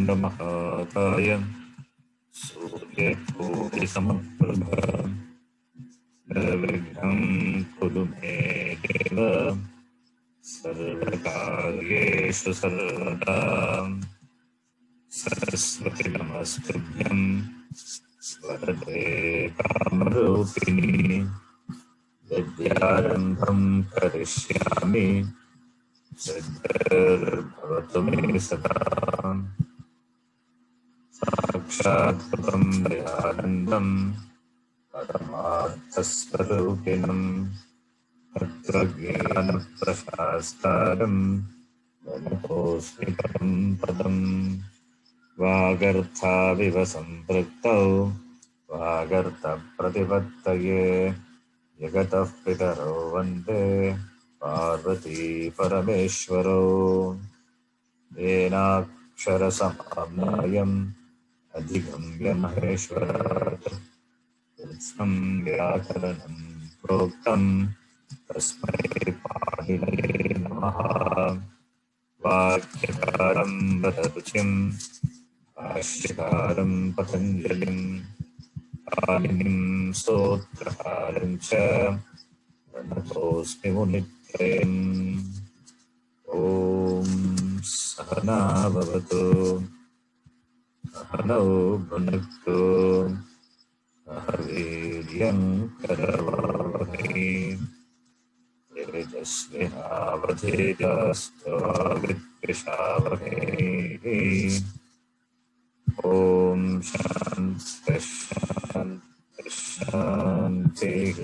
वक्रतुण्डमहाकाय सूर्यकोटिसमप्रभा निर्विघ्नं कुरु मे देव सर्वकार्येषु सर्वदा सरस्वती नमस्तुभ्यं वरदे कामरूपिणी विद्यारम्भं करिष्यामि सिद्धिर्भवतु मे सदा साक्षात् कृतं दयानन्दं परमार्थस्वरूपिणं तत्त्वज्ञानप्रशास्तारं नतोऽस्मि परं पदम् वागर्थाविव सम्पृक्तौ वागर्थप्रतिपत्तये जगतः पितरौ वन्दे पार्वती परमेश्वरौ येनाक्षरसमाम्नायम् अधिगम्य महेश्वरात् कृत्स्नं व्याकरणं प्रोक्तं तस्मै पाणिनये नमः वाक्यकारं वदरुचिं भाष्यकारं पतञ्जलिं पाणिनिं स्तोत्रकारं च प्रणतोऽस्मि मुनित्रयम् ॐ सहना भवतु सहनौ भुनक्तु सह वीर्यं करवावहै तेजस्विनावधीतस्तु विद्विषावहै ॐ शान्ति शान्ति शान्तिः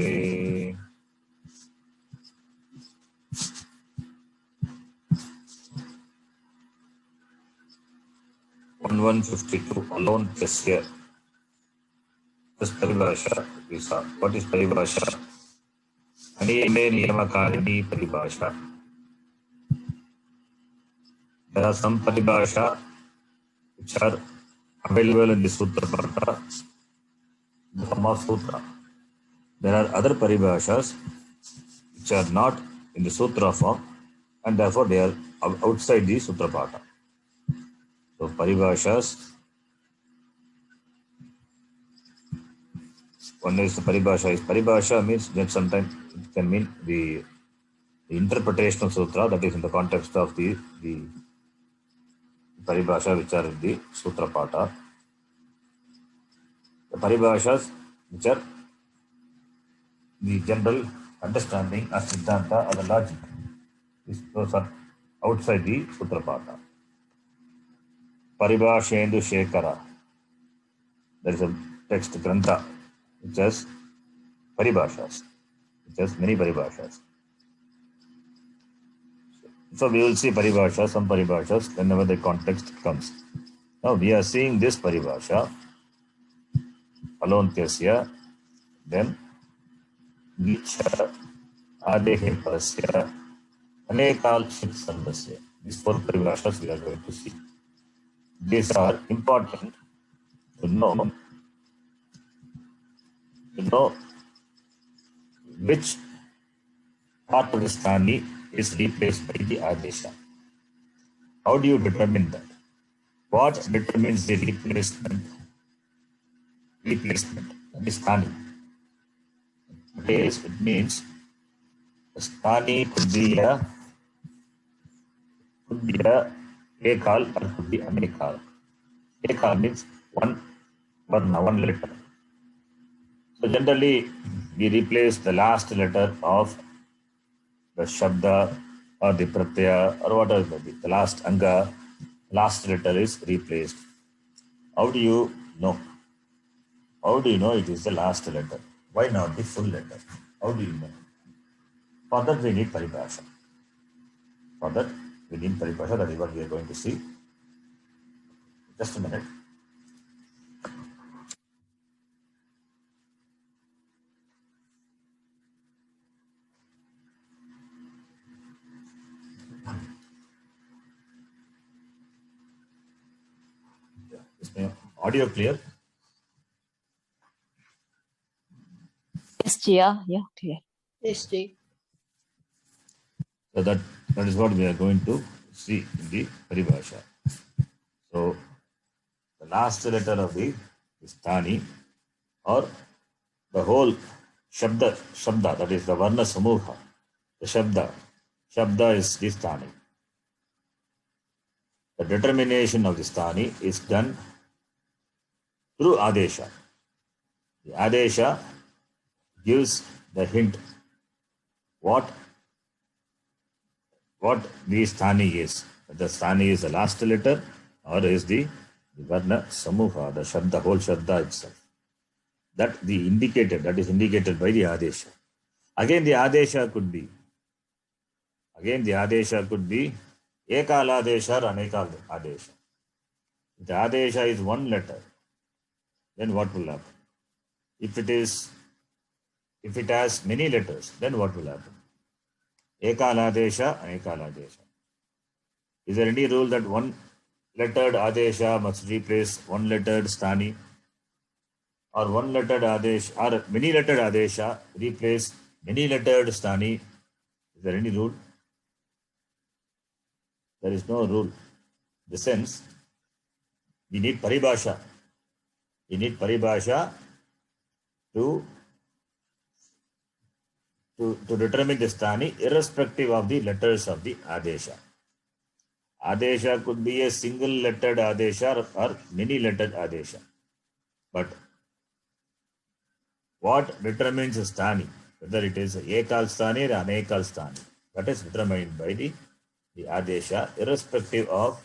1152 alone tasya. This paribhasha we saw. What is paribhasha? Anime niyamakarini paribhasha. There are some paribhasha which are available in the Sutra Partha, the form of Sutra. There are other paribhashas which are not in the Sutra form and therefore they are outside the Sutra Partha. So paribhashas, one is the paribhasha means that sometimes it can mean the interpretation of sutra, that is in the context of the paribhasha which are in the Sutra Pata. The paribhashas which are the general understanding as Siddhanta or the logic, those are outside the Sutra Pata. Paribhashendu Shekara. There is a text grantha which has paribhashas, which has many paribhashas. So we will see paribhashas, some paribhashas whenever the context comes. Now we are seeing this paribhasha, alontyasya, then nicha, adehe parasya, anekal shit sarvasya. These four paribhashas we are going to see. These are important to know which part of the sthani is replaced by the adesha. How do you determine that? What determines the replacement? That is sthani. It means the sthani could be a ekal or could be anekal. Ekal means one varna, one letter. So generally we replace the last letter of the shabda or the pratyaya or whatever it may be. The last anga, last letter is replaced. How do you know? How do you know it is the last letter? Why not the full letter? How do you know? For that we need paribhasha. That is what we are going to see. Just a minute. Is my audio clear? Yes, Jia. Yeah, clear. Yes, Jay. So that is what we are going to see in the paribhasha. So the last letter of the sthani, or the whole shabda, that is the varna samuha, the shabda is the sthani. The determination of the sthani is done through adesha. The adesha gives the hint what the sthani is. The sthani is the last letter or is the varna samuha, the shabda, whole shabda itself. That is indicated by the adesha. Again, the adesha could be ekal adesha or anekal adesha. If the adesha is one letter, then what will happen? If it has many letters, then what will happen? Ekal adesha, anekal adesha. Is there any rule that one lettered adesha must replace one lettered sthani, or one lettered adesha or many lettered adesha replace many lettered sthani? Is there any rule? There is no rule. In the sense, we need paribhasha. We need paribhasha to determine the sthani irrespective of the letters of the adesha. Adesha could be a single lettered adesha or many lettered adesha. But what determines a sthani, whether it is ekal sthani or anekal sthani, that is determined by the adesha, irrespective of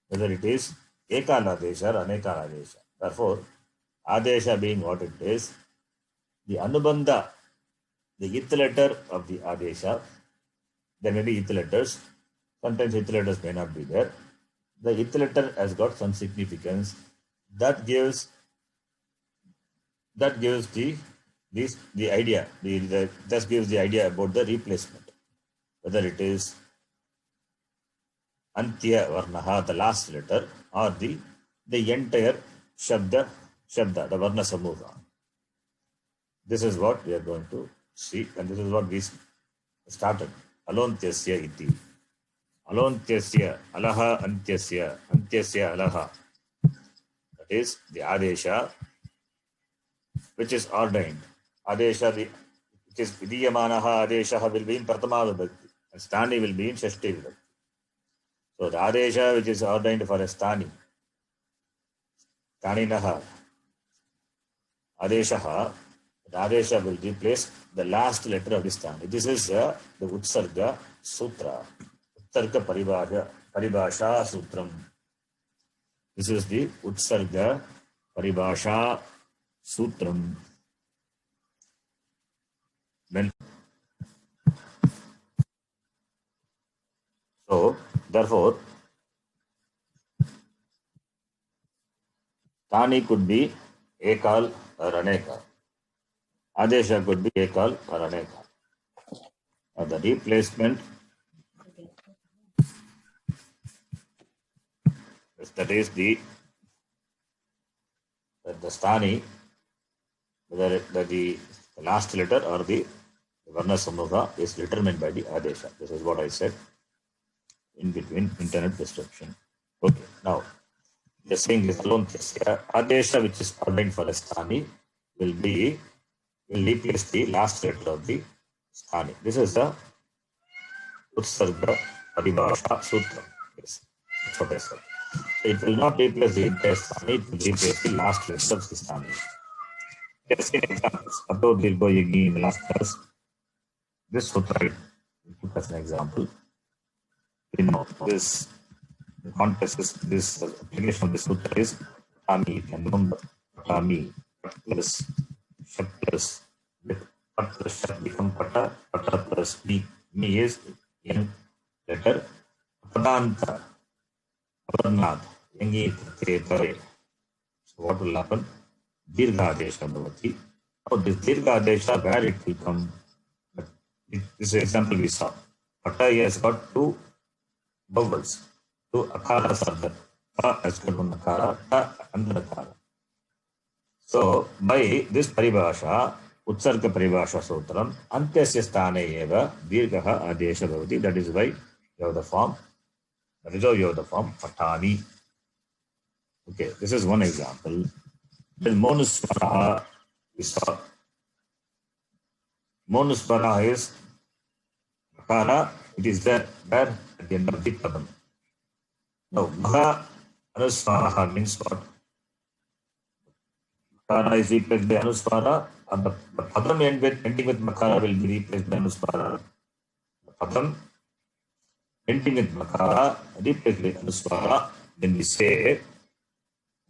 whether it is ekal adesha or anekal adesha. Therefore, adesha being what it is, the anubandha, the ith letter of the adesha, there may be ith letters, sometimes ith letters may not be there. The ith letter has got some significance that gives the idea, that gives the idea about the replacement, whether it is antya varnaha, the last letter, or the entire shabda, the varna samuha. This is what we are going to see, and this is what we started. Alontyasya iti. Alontyasya, alaha antyasya, antyasya alaha. That is the adesha which is ordained. Adesha, which is vidiyamanaha adesha, will be in pratama vibhakti, and sthani will be in shashti vibhakti. So the adesha which is ordained for a sthani, sthaninaha adeshaha, the adesha will replace the last letter of the sthani. This is the utsarga sutra, utsarga paribhasha sutram. This is the utsarga paribhasha sutram. So, therefore, sthani could be ekal or anekal. Adesha could be ekal or anekal. Or the replacement, that is the sthani, whether the last letter or the varna samuha is determined by the adesha. This is what I said in between internet description. Okay, now the saying is alone adesha which is ordained for a sthani will replace the last letter of the sthani. This is the utsarga paribhasha sutra. Yes, that's what I said. So it will not replace the entire sthani, it will replace the last letter of the sthani. Let's see examples. Although we'll go again in the last class. This sutra, we took as an example. We know this, the context is this application of this sutra is Patami. You can remember Patami, plus Shab plus Pat plus Shab become Pata, Pata plus Mi. Mi is young letter. Padanta, Avarnad, Yangi Tare. So what will happen? Dirgha Adesha Bhavati. Now this Dirgha Adesha, where it will come? This example we saw. Pata has got two vowels, two akaras are there. Pa has got one akara, ta another akara. So by this paribhasha, utsarga paribhasha sutram, antyasya sthane eva dirgha adesha bhavati. That is why you have the form, that is how you have the form patani. Okay, this is one example. Then Monuswara is Monuswara is Makara. It is there at the end of the padam. Now, Maha Anuswara means what? Makara is replaced by Anuswara, and the padam ending with Makara will be replaced by Anuswara. The padam ending with Makara replaced by Anuswara. Then we say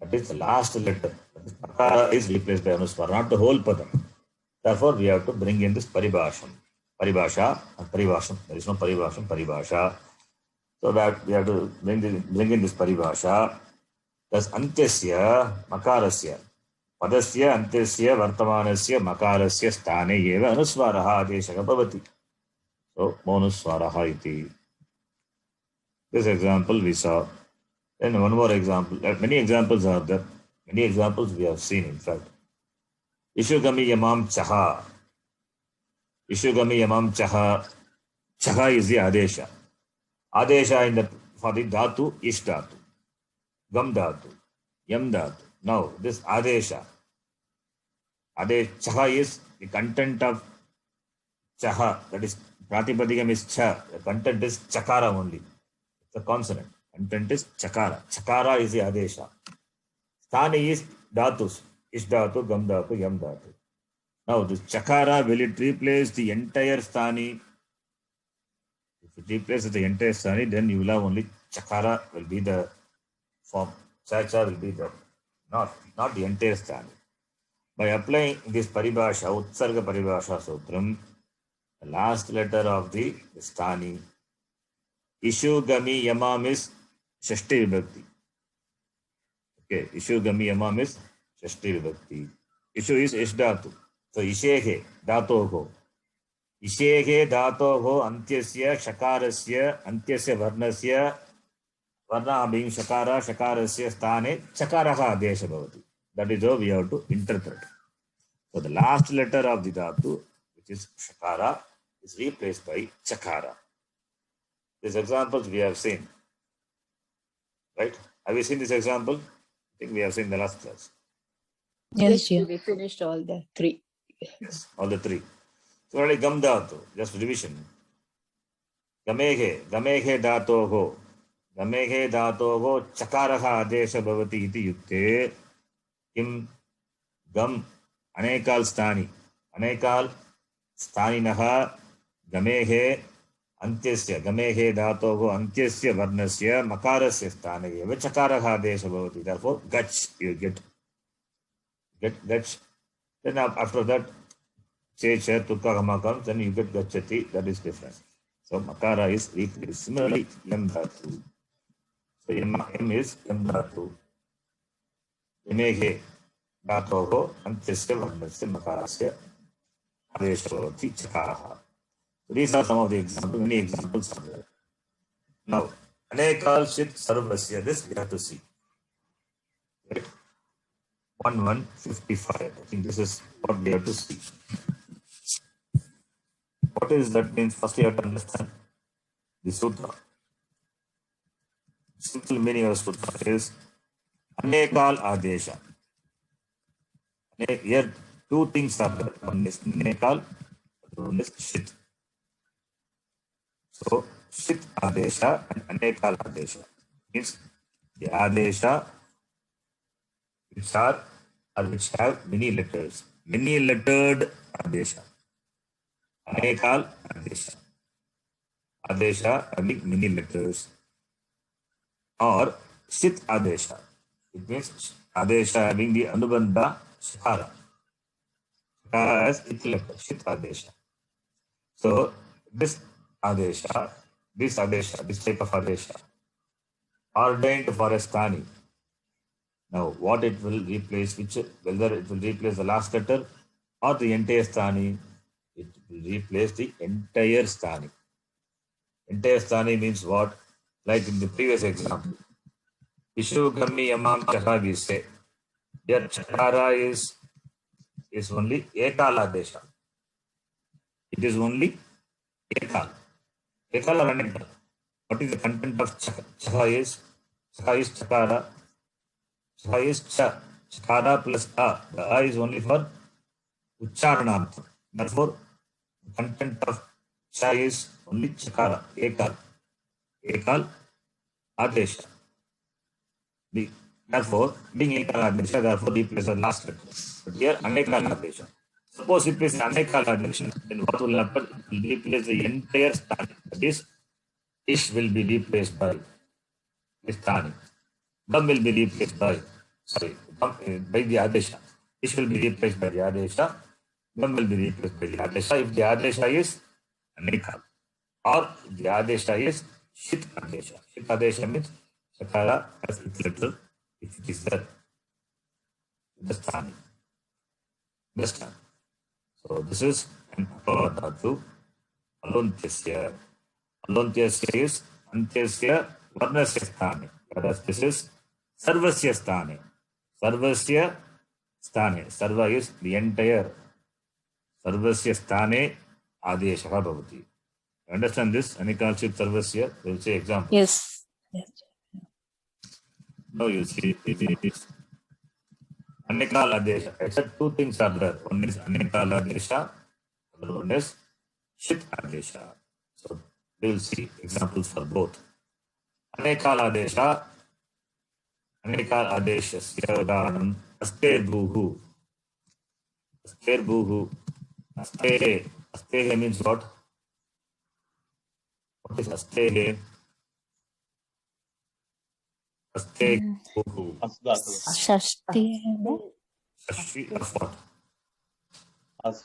that is the last letter. Makara is replaced by Anuswara, not the whole padam. Therefore, we have to bring in this paribhasham. Paribhasha and paribhasham. There is no paribhasham, paribhasha. So that we have to bring in this paribhasha. Thus, antyasya makarasya. Padasya antyasya vartamanasya makarasya sthane eva anuswaraha adeshaka bhavati. So, monuswaraha iti. This example we saw. Then one more example. Many examples are there. Many examples we have seen, in fact. Ishugami yamam chaha. Ishugami yamam chaha. Chaha is the adesha. Adesha in the for the dhatu, ish dhatu, gam dhatu, yam dhatu. Now, this adesha, chaha is the content of chaha, that is, pratipadikam is cha, the content is chakara only. It's a consonant. Content is chakara. Chakara is the adesha. Sthani is dhatus, ish dhatu, gam dhatu, yam dhatu. Now, this chakara, will it replace the entire sthani? If it replaces the entire sthani, then you will have only chakara will be the form. Chacha will be the not the entire sthani. By applying this paribhasha, utsarga paribhasha sutram, the last letter of the sthani, ishu gami yamam is shashti vibhakti. Okay, ishu gami yamam is shashti vibhakti. Ishu is ish dhatu. So ishehe dhatoho. Ishehe dhatoho antyasya shakarasya antyasya varnasya varna being shakara shakarasya sthane chakaraha adesha bhavati. That is how we have to interpret. So the last letter of the dhatu, which is shakara, is replaced by chakara. These examples we have seen. Right? Have you seen this example? I think we have seen the last class. Yes, yeah. We finished all the three. Yes, all the three. So already gam dhatu, just revision. Gamehe dhatoho. Gamehe dhatoho chakaraha adesha bhavati iti yukte. Kim gam anekal sthani. Anekal sthaninaha gamehe antyasya. Gamehe dhatoho antyasya varnasya makarasya sthane eva chakaraha adesha bhavati. Therefore, gach you get gach. Then after that, checha, tukka, kama comes, then you get gachati. That is different. So makara is replaced. Similarly, yam dhatu. So yam is yam dhatu. Yameghe dhatoho antyasya varnasya makarasya adesha bhavati chakaraha. So these are some of the examples. Many examples are there. Now, anekal shit sarvasya. This we have to see. Right? 1155. I think this is what we have to see. What is that means? First, you have to understand the sutra. Simple meaning of sutra is anekal adesha. Here, two things are there. One is anekal, one is shit. So, shit adesha and anekal adesha means the adesha which have many letters. Many lettered adesha. Anekal adesha. Adesha having many letters. Or shit adesha. It means adesha having the anubandha shakara. Shakara as its letter. Shit adesha. So this adesha, this type of adesha, ordained for a sthani. Now, what it will replace, whether it will replace the last letter or the entire sthani, it will replace the entire sthani. Entire sthani means what? Like in the previous example, Ishu Gami Yamam Chaha we say. Here Chakara is only Ekal Adesha. It is only Ekal. Ekal or Anekal. What is the content of Chaha is? Chaha is Chakara. Cha is cha. Chakara plus a. The a is only for uchcharanartham. Therefore, content of cha is only chakara. Ekal. Ekal adesha. Therefore, being ekal adesha, therefore replace the last letter. But here anekal adesha. Suppose it is anekal adesha, then what will happen? It will replace the entire stani. That is, ish will be replaced by stani. Dam will be replaced by, by the adesha. Ish will be replaced by the adesha. Dam will be replaced by the adesha. If the adesha is anekal, or the adesha is shit adesha. Shit adesha means sakara as its letter if it is there. Understand? Understand? So this is an dhatu. Alontyasya. Alontyasya is antyasya varnasya sthane. Whereas this is sarvasya sthane. Sarvasya sthane. Sarva is the entire. Sarvasya sthane adeshaha bhavati. Understand this? Anikalchit sarvasya. We will say example. Yes. Yes. Now you see it is Anekal Adesha. Except two things are there. One is Anekal Adesha, other one is Shit Adesha. So we will see examples for both. Anekal Adesha, Anekal Adesha, Udaharanam, Aste Bhuhu. Aste Bhuhu. Aste. Aste means what? What is Aste? Aste Bhuhu. Shashti. Shashti of what? As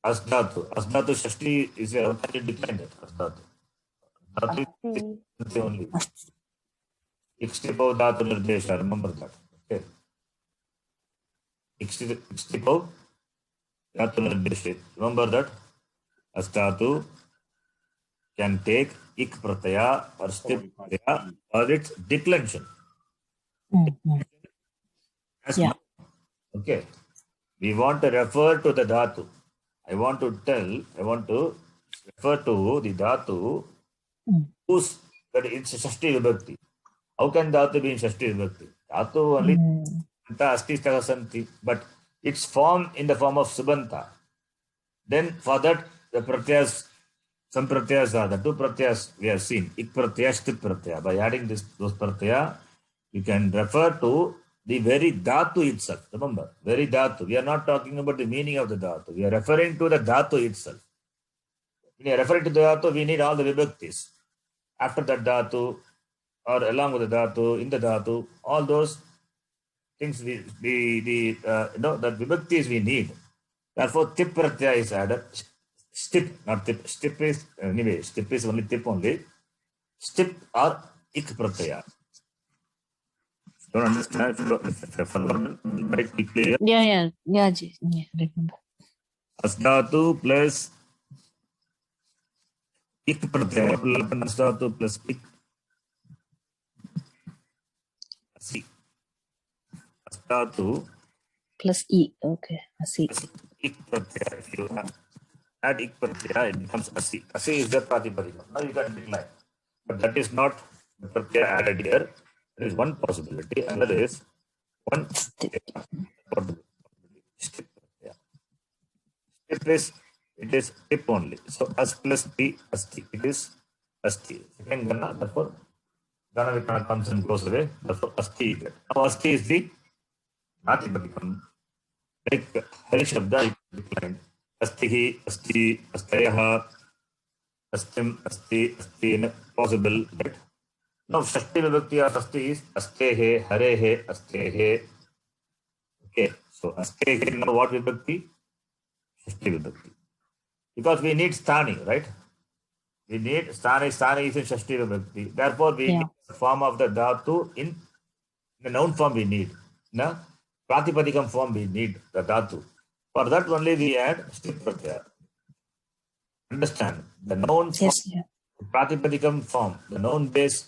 Asdhatu. Asdhatu Shashti is a declined Asdhatu. Dhatu is the only. Ikstipo Dhatu Nirdesha. Remember that. Okay. Ikstipo Dhatu Nirdesha. Remember that. Asdhatu can take ik pratyaya or stip pratyaya or its declension. As Yeah. now. Okay. We want to refer to the dhatu. I want to refer to the dhatu whose that it's Shashti Vibhakti. How can dhatu be in Shashti Vibhakti? Dhatu only asti santi, but it's formed in the form of subanta. Then for that the pratyas, some pratyas are the two pratyas we have seen. Ik pratyaya, stip pratyaya. By adding those pratyaya, you can refer to the very dhatu itself. Remember, very dhatu. We are not talking about the meaning of the dhatu. We are referring to the dhatu itself. When you are referring to the dhatu, we need all the vibhaktis. After that dhatu, or along with the dhatu, in the dhatu, all those things that vibhaktis we need. Therefore, tip pratyaya is added. Stip, not tip. Stip is anyway. Stip is only tip only. Stip or ik pratyaya. Don't understand? Very clear. Yeah, ji. Yeah, remember. Asdhatu plus ik pratyaya. Asdhatu plus ik. Asi. Asdhatu Plus E. Okay. I see. ik pratyaya. If you add ik pratyaya, it becomes asi. Asi is the pratipadika. Now you can decline. But that is not the pratyaya added here. There is one possibility. Another is one stip. Stip is, it is tip only. So as plus T, asti. It is asti. Second gana, therefore gana vikana comes and goes away. Therefore asti is there. Now asti is the pratipadikam. Like Hari Shabda declined. Astihi, asti, astayaha, astim, asti, asti, possible, right? Now, Shashti Vibhakti of Asti is Astehe, Harehe, Astehe. Okay, so Astehe, now what Vibhakti? Shashti Vibhakti. Because we need Sthani, right? We need Sthani, Sthani is in Shashti Vibhakti. Therefore, we need the form of the Dhatu in the noun form we need. Na? Pratipadikam form we need the Dhatu. For that only we add Stip Pratyaya. Understand? The noun form, Pratipadikam form, the noun base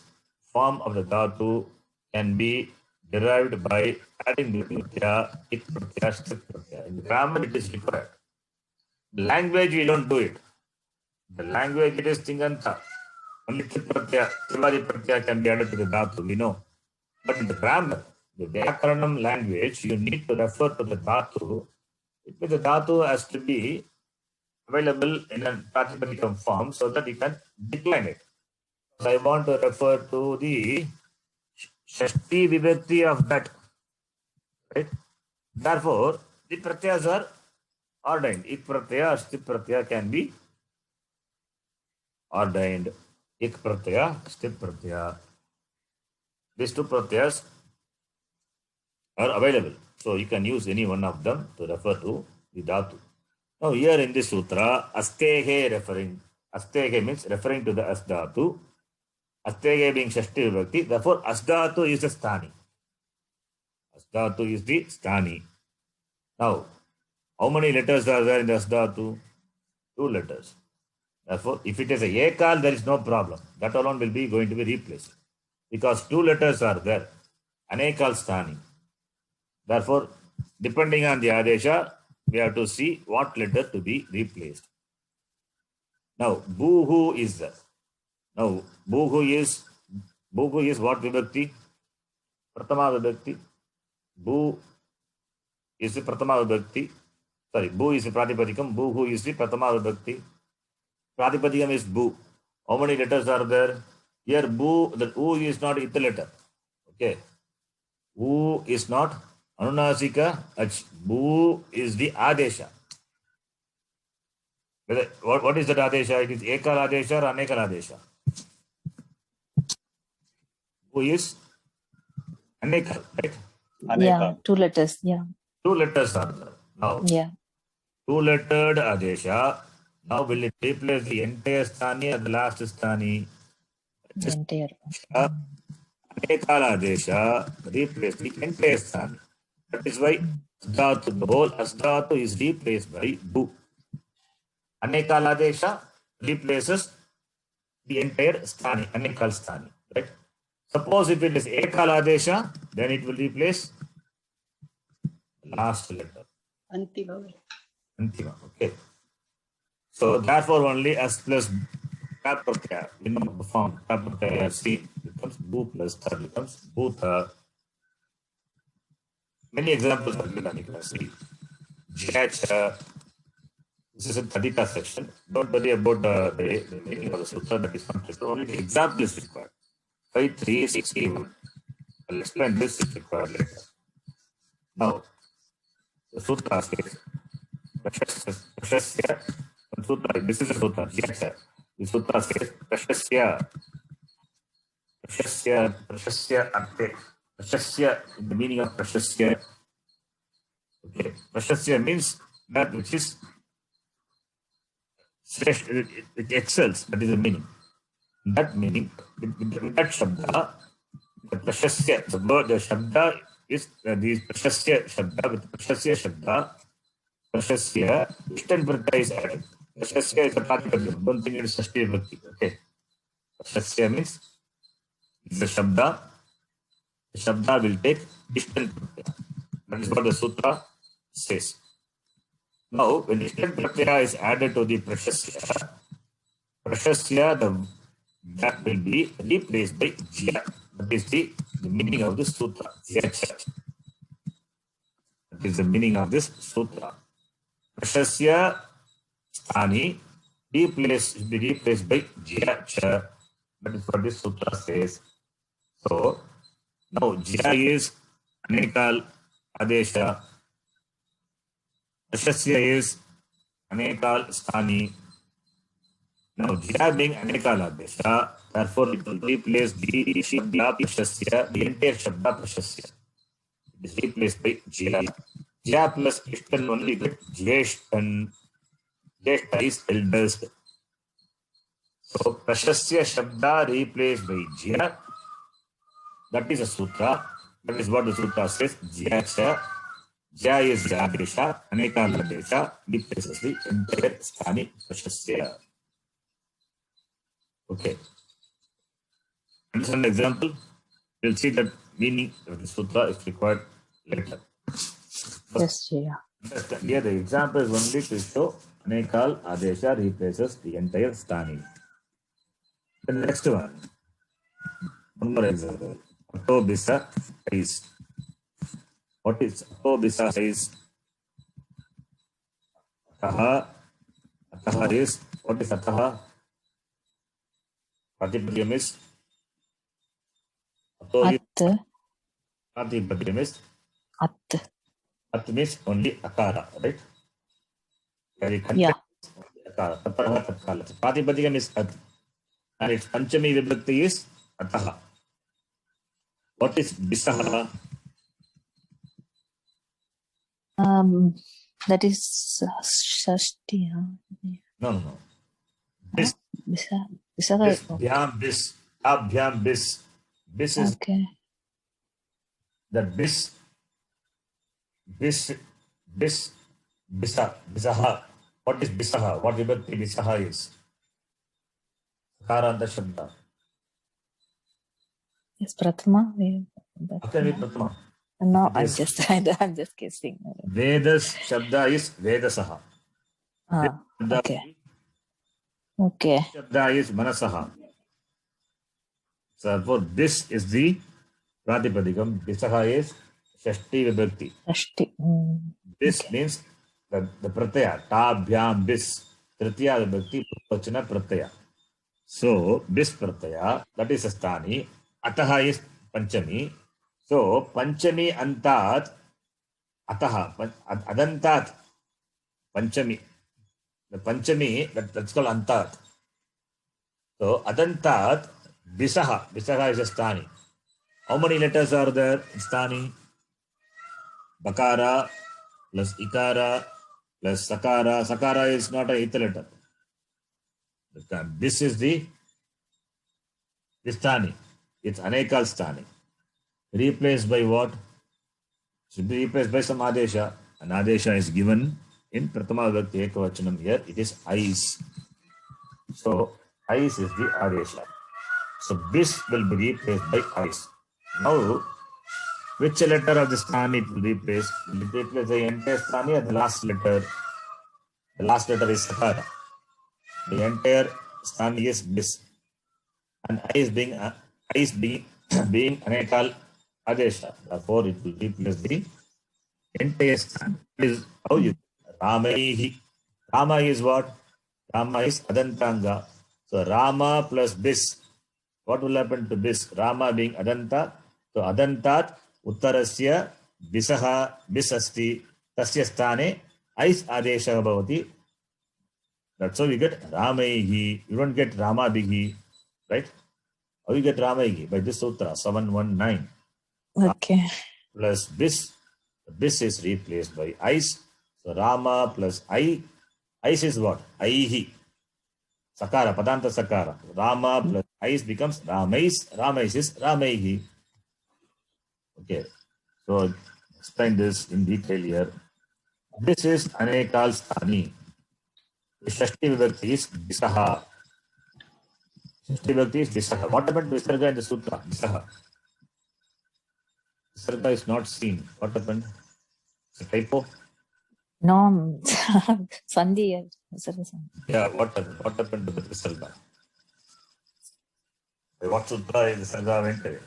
form of the dhatu can be derived by adding the pratyaya, ik pratyaya, stip pratyaya. In the grammar, it is required. The language, we don't do it. The language, it is tinganta. Only tik pratyaya, trivadi pratyaya can be added to the dhatu, we know. But in the grammar, the Vyakaranam language, you need to refer to the dhatu. It means the dhatu has to be available in a Pratipadikam form so that you can decline it. So I want to refer to the Shashti Vibhakti of that. Right? Therefore, the pratyas are ordained. Ik pratyaya, asti pratyaya can be ordained. Ik pratyaya, asti pratyaya. These two pratyas are available. So you can use any one of them to refer to the dhatu. Now here in this sutra, astehe referring. Astehe means referring to the asdhatu. Astehe being Shashti Vibhakti. Therefore, asdhatu is the sthani. Asdhatu is the sthani. Now, how many letters are there in the asdhatu? 2 letters. Therefore, if it is a ekal, there is no problem. That alone will be going to be replaced. Because 2 letters are there. Anekal sthani. Therefore, depending on the adesha, we have to see what letter to be replaced. Now, buhu is there. Now, buhu is what vibhakti? Pratama vibhakti. Bu is the pratama vibhakti. Sorry, bu is the pratipadikam. Buhu is the pratama vibhakti. Pratipadikam is bu. How many letters are there? Here, bu, the u is not ith letter. Okay. U is not anunasika ach. Bu is the adesha. What is that adesha? It is ekal adesha or anekal adesha? Bu is anekal, right? Yeah, Aneka. 2 letters. Yeah. 2 letters are there. Now, Yeah. 2-lettered adesha. Now will it replace the entire sthani or the last sthani? The entire. Anekala adesha replace the entire sthani. That is why asdhatu, the whole asdhatu is replaced by bu. Anekala adesha replaces the entire sthani, anekal sthani. Right? Suppose if it is ekala adesha, then it will replace the last letter. Antima. Antima. Okay. So therefore only as plus tap pratyaya in the form tap pratyaya C becomes bu plus tha becomes bhuta. Many examples are given. You can see Jacha. This is a Tadita section. Don't worry about the meaning of the sutra, that is not required. Only the example is required. 5361. I'll explain this if required later. Now, the sutra says, Prashasya, sutra, this is a sutra, Jacha. The sutra says, Prashasya, Arte. Prashasya, the meaning of Prashasya. Okay. Prashasya means that which is it excels. That is the meaning. That meaning, with that shabda, the Prashasya, the word, the shabda is the Prashasya shabda, with Prashasya shabda, Prashasya, Ishtan Pratyaya is added. Prashasya is a Pratipadikam. Don't think it is Shashti Vibhakti. Okay. Prashasya means the shabda. The shabda will take Ishtan Pratyaya. That is what the sutra says. Now, when Ishtan Pratyaya is added to the Prashasya, that will be replaced by Jya. That is the meaning of this sutra. Jyacha. That is the meaning of this sutra. Prashasya sthani be replaced by Jyacha. That is what this sutra says. So, now Jya is Anekal Adesha. Prashasya is Anekal Sthani. Now, Jya being Anekal Adesha, therefore it will replace the Shabda Prashasya, the entire Shabda Prashasya. It is replaced by Jya. Jya plus Ishtan only get Jyeshtan. Jyeshta is eldest. So, Prashasya Shabda replaced by Jya. That is a sutra. That is what the sutra says. Jyacha. Jya is Jadesha. Anekal Adesha replaces the entire Sthani Prashasya. Okay. Understand the example? We'll see that meaning of the sutra is required later. Yes, yeah. Here the example is only to show Anekal Adesha replaces the entire Sthani. The next one more example. Auto Bisa is. What is Ato Bisa is Ataha. Ataha is, what is Ataha? Pratipadyam is Ato is At. Pratipadyam is At. At means only Akara, right? Very Yeah. Akara. Tataha Tatkala. Pratipadyam is At. And its Panchami Vibhakti is Ataha. What is Bisaha? That is Shashti. No. Bis. Bisa. Bis. Bisa. Bhyam bis. Abhyam bis. Bis is Okay. that bis. Bis. Bis. Bisa. Bisaha. What is Bisaha? What Vibhakti Bisaha is? Sakaranta Shabda. Yes, Prathama. After me Pratama. No, Yes. I'm just guessing. Vedas Shabda is Vedasaha. Shabda Okay. Okay. Shabda is Manasaha. So therefore, this is the Pratipadikam. Bisaha is Shashti Vibhakti. Shashti. This Okay. means the pratyaya. Tabhyam bis. Tritiya Vibhakti Purvachana pratyaya. So, bis pratyaya, that is Astani. Ataha is Panchami. So, Panchami Antat. Ataha. Adantat. Panchami. The Panchami, that's called Antat. So, Adantat, Bisaha. Bisaha is Astani. How many letters are there in Stani? Bakara plus Ikara plus Sakara. Sakara is not a eighth letter. This is the Stani. It's Anekal Stani. Replaced by what? Should be replaced by some Adesha. An Adesha is given in Prathama Vibhakti Ekavachanam here. It is Ais. So, Ais is the Adesha. So, this will be replaced by Ais. Now, which letter of the Stani it will replace? Will it replace the entire Stani or the last letter? The last letter is Sakara. The entire Stani is Bis. And Ais being being Anekal Adesha. Therefore, it will replace the entire Stani. Is how you Ramaihi. Rama is what? Rama is Adantanga. So, Rama plus Bis. What will happen to Bis? Rama being Adanta. So, Adantat Uttarasya Bisaha Bisasti Tasya Stane Ais Adesha Bhavati. That's how you get Ramaihi. You don't get Ramabihi, right? How you get Ramaihi? By this sutra, 719. Okay. Plus Bis. Bis is replaced by Ais. So, Rama plus Ais is what? Aihi. Sakara, Padanta Sakara. Rama plus Ais becomes Ramais. Ramais is Ramaihi. Okay. So, explain this in detail here. This is Anekal Stani. The Shashti Vibhakti is Bisaha. Shashti Vibhakti is Bisaha. What happened to Visarga in the Sutra? Bisaha. Visarga is not seen. What happened? It's a typo. No, Sandhi. Yeah, what happened to the Visarga? What Sutra is Visarga went away?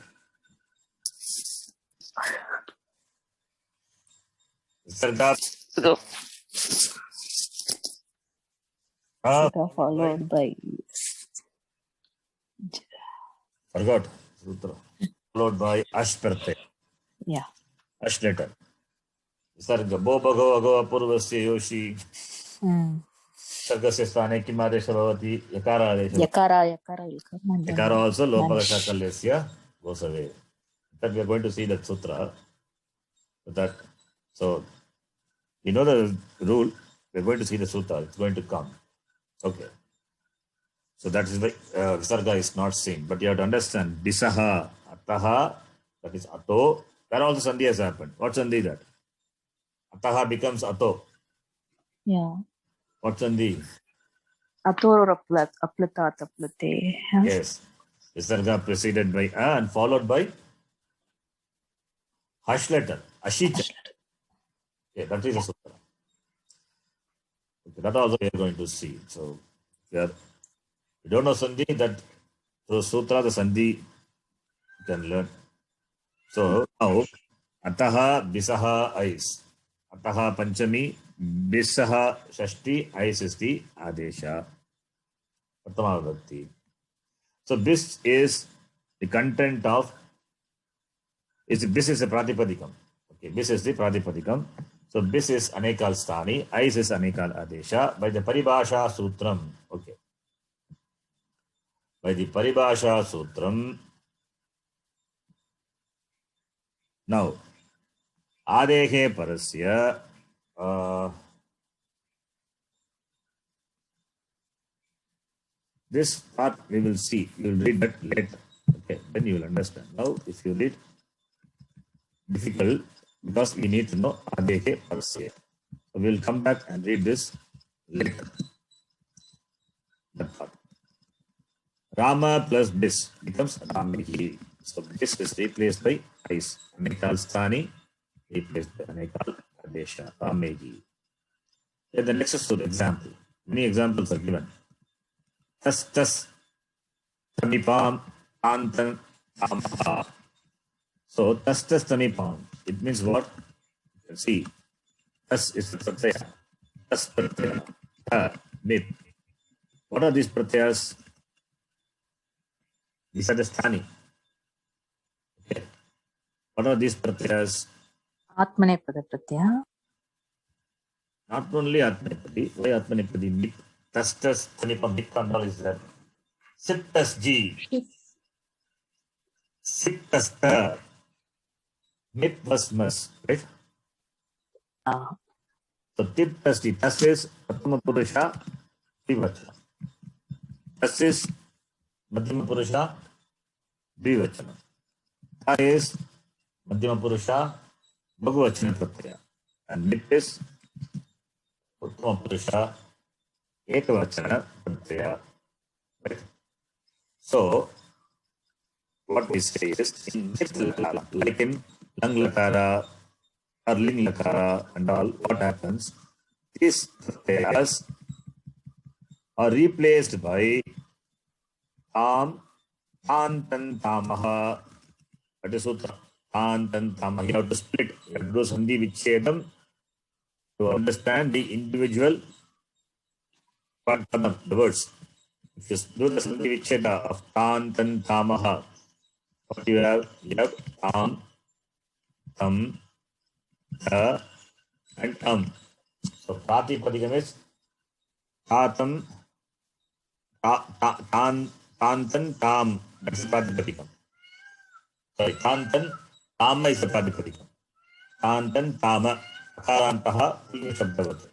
Visarga. Followed by. Forgot Sutra. Followed by Ash Pratyaya. Yeah. Ash letter. Visarga. Bo Bhago Ago Apurvasya Yoshi. Sargasya Stane Kimadesha Bhavati. Yakara Adesha. Yakara. Yakara also Lopakasha Kalesya goes away. That we are going to see that sutra. So you know the rule. We are going to see the sutra. It's going to come. Okay. So that is why Visarga is not seen. But you have to understand Bisaha, Ataha, that is Ato. There also Sandhi has happened. What Sandhi that? Ataha becomes Ato. Yeah. What Sandhi? Ator Aplata Taplate. Yes. Visarga preceded by A and followed by Hash letter. Ashicha. Yeah, that is a sutra. Okay, that also we are going to see. So if you don't know Sandhi, that through sutra the Sandhi you can learn. So now अतः बिसः ice, अतः पंचमी, बिसः षष्ठी, ice is दी आदेश, प्रथमा विभक्ति. So this is the content of, this is a pratipadikam. Okay, this is the pratipadikam. So this is anekal sthani, ais is anekal adesha by the paribhasha sutram. Okay, by the paribhasha sutram. Now adehe parasya this part we will see. You will read that later. Okay, then you will understand. Now, if you read difficult, because we need to know adehe parasya. So we will come back and read this later. That part. Rama plus bis becomes Ramihi. So this is replaced by ais. Anekal sthani replaced by anekal adesha. Ramihi. Then the next is the example. Many examples are given. Tas tas tamipam antan tamha. So tas tas tamipam. It means what? You can see. Tas is the pratyaya. Tas pratyaya. Ta, mip. What are these pratyayas? These are the sthani. Okay. What are these pratyayas? Atmanepada pratyaya. Not only Atmanepadi. Why Atmanepadi? Mip. Tas tas tamipam. Mip and all is there. Sit tas ji. Sit tas ta. Mip was mas. Right? So tip tas di. Tas is Pratama Purusha Dvivachana. Tas is Madhyama Purusha Dvivachana. Ta is Madhyama Purusha Bhagavachana Pratyaya. And mip is Uttama Purusha Ekavachana Pratyaya. Right? So what we say is in like in Lang Lakara or Ling Lakara and all, what happens? These pratyayas are replaced by tam, tantan tamaha. That is sutra. Tantan tamaha. You have to split. You have to do sandhi vichedam to understand the individual padam, the words. If you do the sandhi vicheda of tantan tamaha, what you have? You have tam, tam, ta, and So pratipadikam is tatam, tantan, tam. That is pratipadikam. Sorry, tantan, tama is the pratipadikam. Tantan, tama. Akarantaha, shabdavat.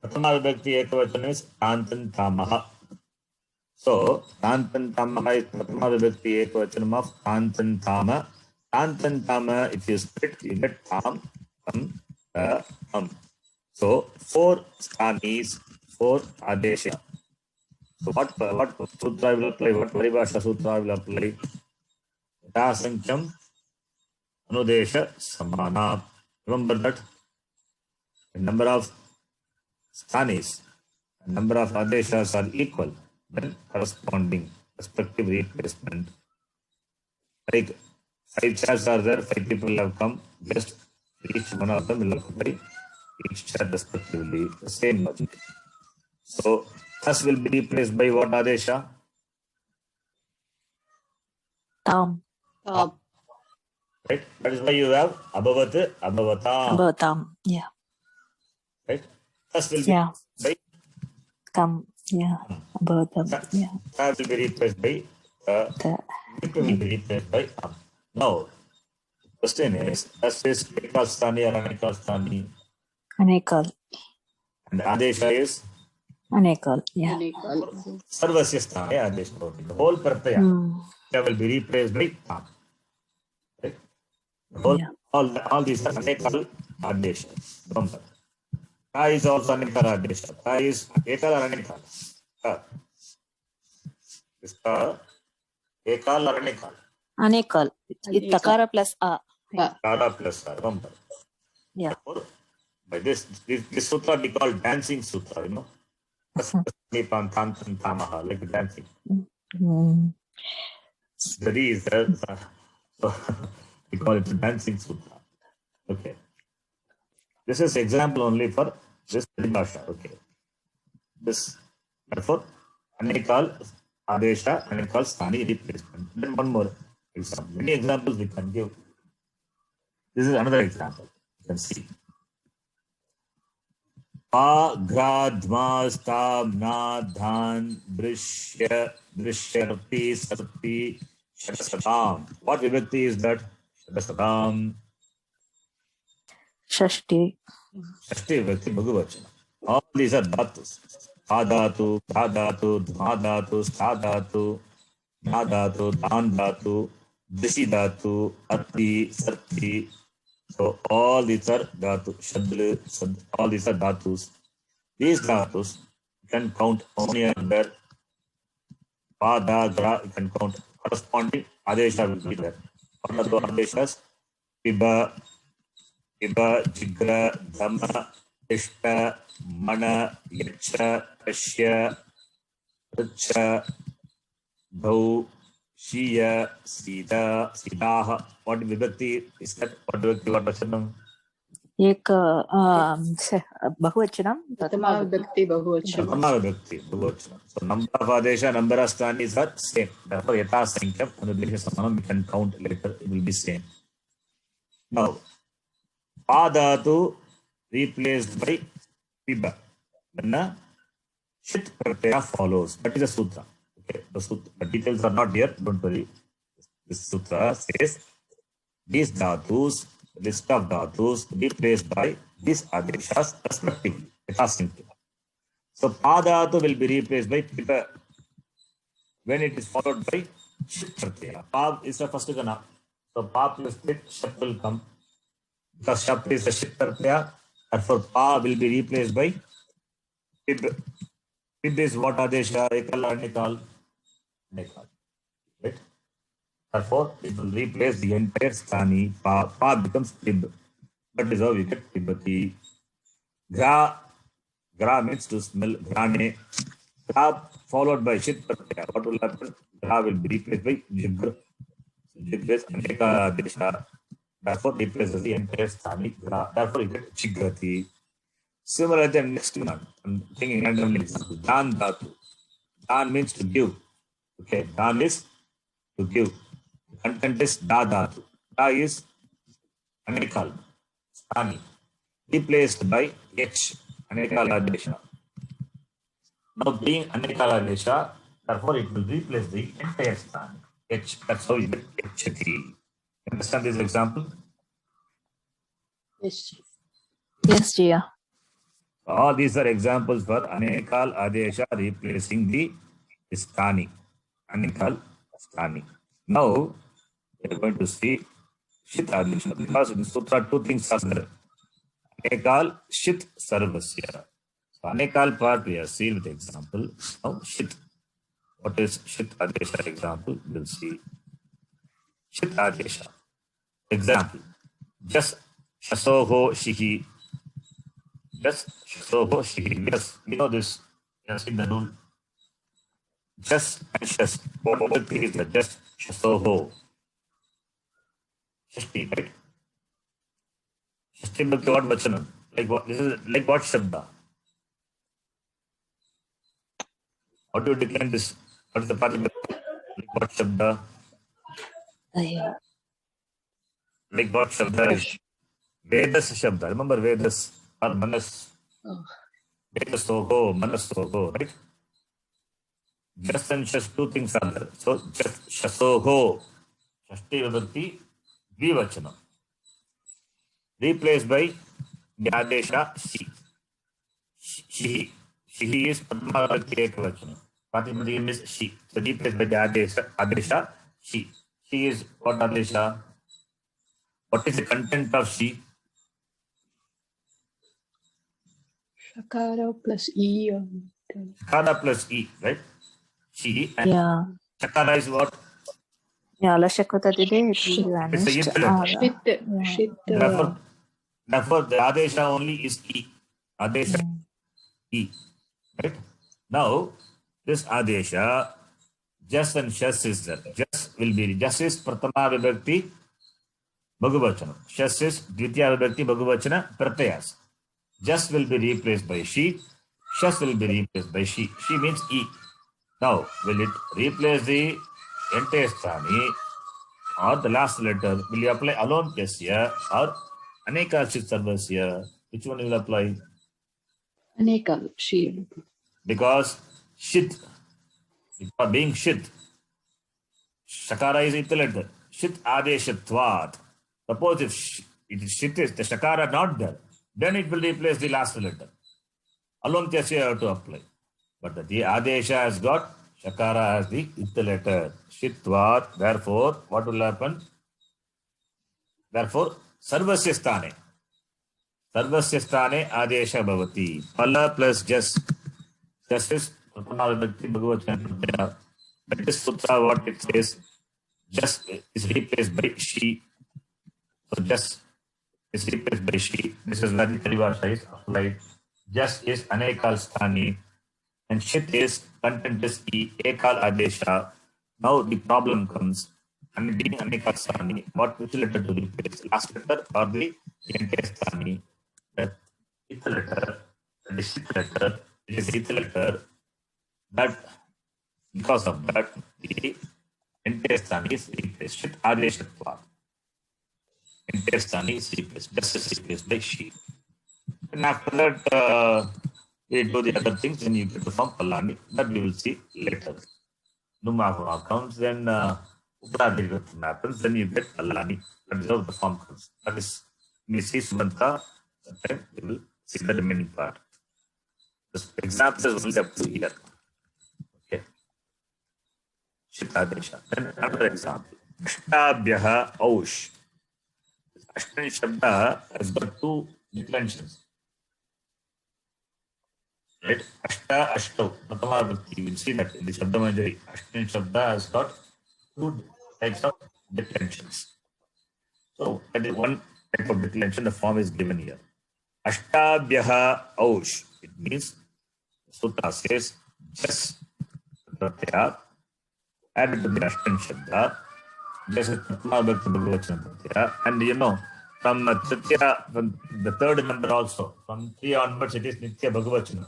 Prathama vibhakti ekavachana is tantan, tamaha. So, tantan tamaha is Prathama vibhakti ekavachanam of tantan tama. Tantan tama, if you split, you get tam, tam. So, 4 sthanis, 4 adesha. So, what sutra will apply? What paribhasha sutra will apply? Yathasankham anudesha samana. Remember that? The number of sthanis and number of adeshas are equal. Then corresponding respective replacement. Like 5 chairs are there, 5 people have come, just each one of them will occupy each chair respectively. The same logic. So tas will be replaced by what adesha? Tam. Right? That is why you have abhavat, abhavatam. Abhatam. Yeah. Right? Tas will be by Tam. Yeah. Abhatam. Yeah. ta will be replaced by it will be replaced by am. Now, the question is, tas is ekal sthani or anekal sthani? Anekal. And adesha is Anekal. Yeah. sarvasya sthane adesha. The whole pratyaya will be replaced by tam. Right? All these are anekal adesha. Remember. Ta is also anekal adesha. Ta is ekal or anekal? Ta. Is ta ekal or anekal? Anekal. It's takara plus a. Tara plus a. Remember. Yeah. By this sutra we call dancing sutra, you know. Nipan tantan tamaha, like dancing. The is there. So we call it dancing sutra. Okay. This is example only for this Paribhasha. Okay. This, therefore, Anekal, Adesha, Anekal, Sthani replacement. Then one more example. Many examples we can give. This is another example. You can see. Pa, gra, dhma, stab, na, dhan, drishya, drishyarti, sarti, shatasatam. What vibhakti is that? Shatasatam. Shashti. Shashti vibhakti Bhagavachana. All these are dhatus. Pa dhatu, bha dhatu, dhma dhatu, sta dhatu, na dhatu, dhan dhatu, drishi dhatu, ati, sarti. So all these are dhatu. Shadl, all these are dhatus. These dhatus you can count only under pa, da, gra, you can count corresponding adesha will be there. What are the adeshas? Piba, jigra, dhamma, ishta, mana, yacha, kashya, richa, dhau, shiya, sita, sidaha. What vibhakti is that? What vibhakti, what vachanam? एक बहुवचनम प्रथमा विभक्ति बहुवचन Pratama vibhakti, Bhagavachana. So number of adesha, number of sthanis are same. Therefore, yatha sankhya, anudesha samanam, we can count later, it will be same. Now, pa dhatu replaced by piba. Then shit pratyaya follows. That is a sutra. Okay, the details are not here, don't worry. This sutra says these dhatus, list of dhatus replaced by these adeshas respectively. Yatha sankhya. So pa dhatu will be replaced by piba when it is followed by shit pratyaya. Pa is the first gana. So pa plus pit, shap will come. Because shap is a shit pratyaya, therefore pa will be replaced by pib. Pib is what adesha? Ekal or nekal? Nekal. Right? Therefore, it will replace the entire sthani. Pa, pa becomes pib. That is how we get pibati. Gra, gra means to smell. Grane. Gra followed by shit pratyaya. What will happen? Gra will be replaced by jigra. So jigra is aneka adesha. Therefore, replaces the entire sthani. Gra. Therefore, you get chigrati. Similar to the next one. I'm thinking randomly example. Dan dhatu. Dan means to give. Okay, dan is to give. The content is da dhatu. Da is anekal, sthani, replaced by h, anekal adesha. Now being anekal adesha, therefore it will replace the entire sthani. H, that's how you get hati. Understand this example? yes. Yes, Jia. All these are examples for anekal adesha replacing the sthani. Anekal sthani. Now we are going to see shit adesha because in sutra two things are there. Anekal shit sarvasya. So anekal part we have seen with example. Now shit. What is shit adesha example? We'll see. Shit adesha. Example. Just shasoho shihi. Just shasoho shihi. Yes, you know this. You have seen the rule. Just and shas. What is the just shasoho? Shashti, right? Shashti bhakti what vachanam? Like what? This is like what shabda? How do you decline this? What is the particular? Like what shabda? Like what shabda is? Vedas shabda. Remember Vedas or Manas? Oh. Vedas soho, Manas soho, right? Just and shas, two things are there. So just shasoho, shashti vibhakti, dvivachanam. Replaced by the adesha shi. Shi. Shi is Padma vibhakti ekavachanam. Patipadi is she. So replaced by the adesha she. She is what adesha? What is the content of she? Shakara plus E. Shakara plus E, right? She and Yeah. Shakara is what? Yeah, Lashakotadide, it Shit. will It's a vanished. yid letter. Shit. Yeah. Shit. Therefore, the adesha only is E. Adesha E. Right? Now, this adesha, just and shas is there. Just will be, just is pratama vibhakti Bahuvachanam. Shas is Dvitiya Vibhakti Bahuvachana Pratyas. Just will be replaced by she. Shas will be replaced by she. She means E. Now, will it replace the entire sthani or the last letter? Will you apply alone kasya or anekashit sarvasya? Which one will apply? Aneka, she. Because shit, because being shit, shakara is the letter. Shit adeshatvat. Suppose if it is shit is the shakara not there, then it will replace the last letter. Alone kasya you have to apply. But the adesha has got shakara as the it letter. Shitvat. Therefore, what will happen? Therefore, sarvasya sthane. Sarvasya sthane adesha bhavati. Pala plus just. Just is Bhagavachana. That is sutra what it says. Just is replaced by she. So just is replaced by she. This is where the Paribhasha is applied. Just is anekal sthani. And shit is content is e ekal adesha. Now the problem comes. And being anekal sthani, what which letter to replace? Last letter or the entire sthani? That it letter, the shit letter, it is it letter. That because of that, the entire sthani is replaced. Shit adeshatva. Entire sthani is replaced. Just is replaced by she. And after that, we do the other things, then you get the form Palani. That we will see later. Numahua comes, then Upadivatan happens, then you get Palani. That is how the form comes. That is, we see Sumanta, that time we will see the remaining part. The example is only up to here. Okay. Shitadesha. Then another example. Ashtabhyaha Aush. Ashtani Shabda has got two declensions. Right? Ashta, Ashtav, Pratama Vibhakti. You will see that in the Shabda Manjari. Ashtani Shabda has got two types of declensions. So, that is one type of declension. The form is given here. Ashtabhyaha Aush. It means, Sutra says, just Pratyaya added to the Ashtani Shabda. Just Pratama Vibhakti Bhagavachana Pratyaya. And you know, from Tritiya, from the third number also, from 3 onwards, it is Nitya Bhagavachana.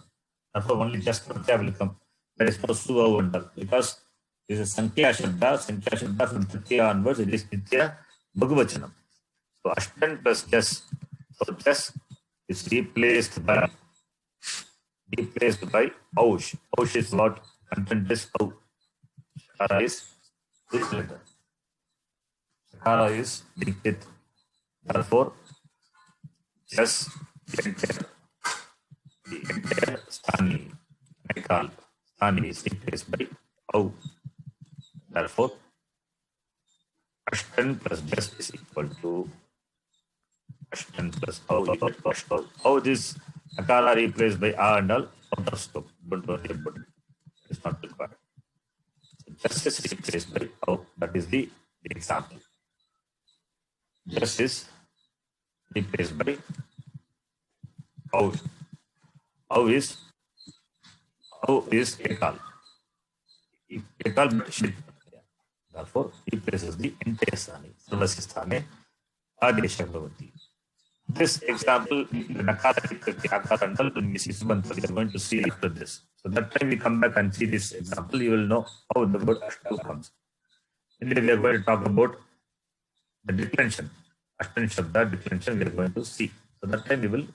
Therefore, only just Pratyaya will come. There is no Suva Vandal. Because this is Sankhya Shabda from Tritiya onwards, it is Nitya Bhagavachanam. So, Ashtan plus just. So, just is replaced by Aush. Aush is what? Content is Au. Shakara is this letter. Shakara is the fifth. Therefore, just the entire sthani, Nekal, sthani is replaced by Au. Therefore, Ashtan plus just is equal to Ashtan plus Au. How this Akara replaced by A and all out of scope. Don't worry about it. It's not required. So just is replaced by Au. That is the example. Just is replaced by Au. Au is Ekal. Ekal but Shit. Therefore, replaces the entire sthani. Sarvasya sthane Adesha Bhavati. This example, the Nakara when we see Subanta, we are going to see after this. So that time we come back and see this example, you will know how the word Ashtu comes. Anyway, we are going to talk about the declension. Ashtan Shabda declension we are going to see. So that time we will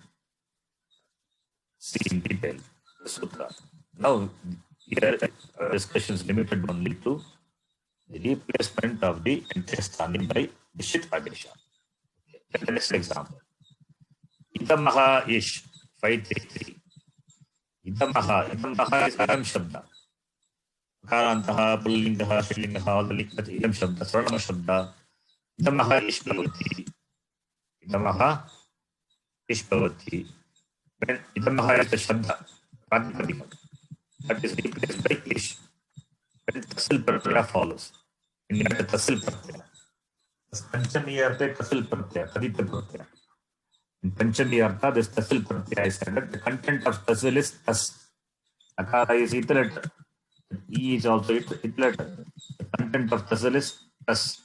see in detail the sutra. Now, here our discussion is limited only to the replacement of the entire sthani by the Shit Adesha. Okay. The next example. Idamaha ish 533. Idamaha is Idam Shabda. Karantaha, Pullingaha, Shillingaha, all the Idam Shabda, Swarnama Shabda. Idamaha ish Bhavati. Idamaha ish Bhavati. When Idamaha is the Shabda, that is replaced by ish. When Tasil Pratyaya follows. In the Tasil Pratyaya. Panchami Arte Tasil Pratyaya, Kadita Pratyaya. In Panchami Artha, this Tasil Pratyaya is added. The content of Tasil is Tas. Akara is it letter. E is also it letter. The content of Tasil is Tas.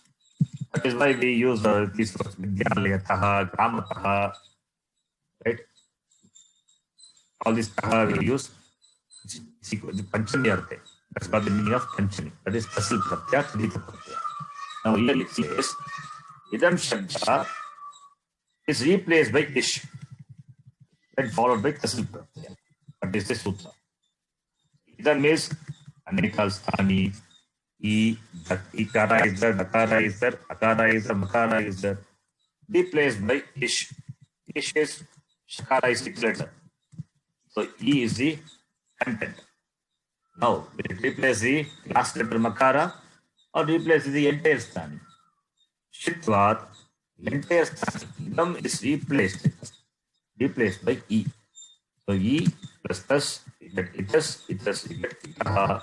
That is why we use these words, Vidyalaya, Gramataha, right? All these taha we use. Panchami arte. That's what the meaning of Panchami. That is Tasil Pratyaya, Tadita Pratyaya. Now here it says, Idam Shabda is replaced by Ish, then followed by Tasil Pratyaya. That is the sutra. Idam is Anekal Sthani, Ikara is there, Dakara is there, Akara is there, Makara is there. Replaced by Ish. Ish is Shakara is 6 letter. So E is the content. Now, will it replace the last letter Makara or replace the entire Sthani? Shitvat, the entire Sthani. Idam is replaced by E. So E plus thus, you get itas, you get itaha.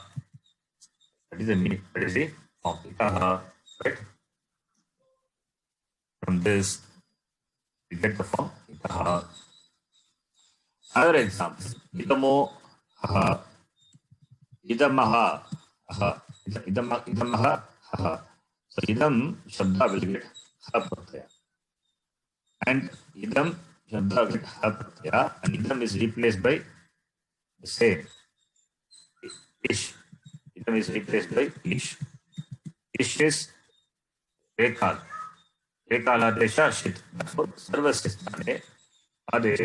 That is the meaning. That is the form. Itaha, right? From this, you get the form itaha. Other examples. Idamo, ha. Idamaha, ha. Idamaha, ha. So idam shabda will get ha pratyaya. And idam shabda will get ha pratyaya. And idam is replaced by the same. Ish. Idam is replaced by ish. Ish is rekal. Rekal adesha shit. Therefore, sarvasya sthane adesha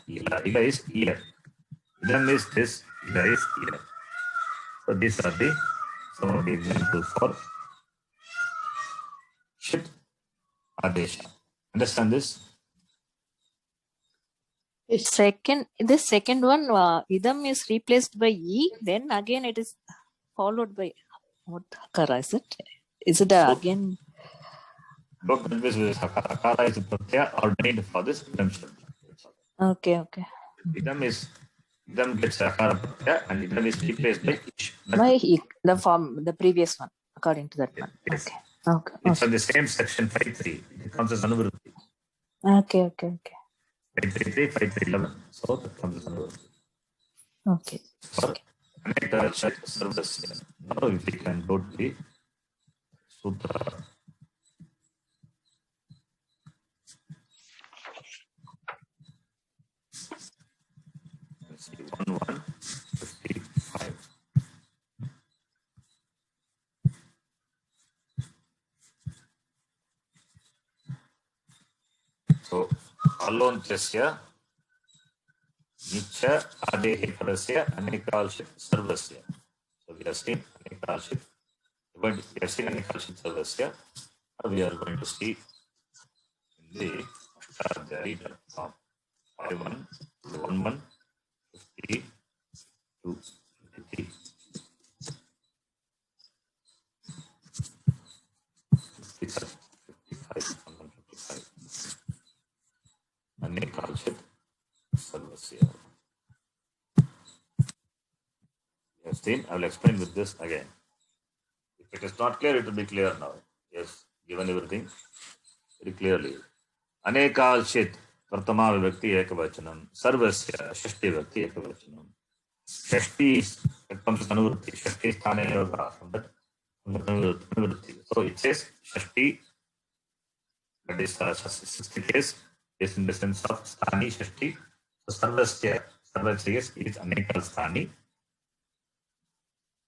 ila. Ila is ear. Idam is this. Ila is ear. So these are some of the examples for shit adesha. Understand this? This second one, idam is replaced by E, then again it is followed by what Hakara, is it? Is it again? Don't confuse with Hakara. Hakara is a pratyaya ordained for this idam shabda. Okay. Idam gets Hakara pratyaya and idam is replaced by ish. By E, the form, the previous one, according to that one. Yes. Okay. It's on the same section 5.3. It comes as Anuvrutti. Okay. 5.3.3, 5.3.11. So that comes as Anuvrutti. Okay. For Aneka Shat Sarvasya. Now if we can go to the Sutra. Let's see, 1155. So, Alontyasya, Nicha, Adehi Parasya, Anekalshit, Sarvasya. So, we are seeing Anekalshit. We are seeing Anekalshit Sarvasya. Now, we are going to see in the Ashtadhyayi form. 5.1, 11, 52, 53. 55, 155. Anekalshit Sarvasya. You have seen, I will explain with this again. If it is not clear, it will be clear now. Yes, given everything very clearly. Anekalshit, Pratama Vibhakti Ekavachanam, Sarvasya, Shashti Vibhakti Ekavachanam. Shashti comes as Anuvrutti, Shashti Sthane Yoga, from that Anuvrutti. So it says Shashti, that is 60 case, is in the sense of Sthani, Shashti. So Sarvasya is Anekal Sthani.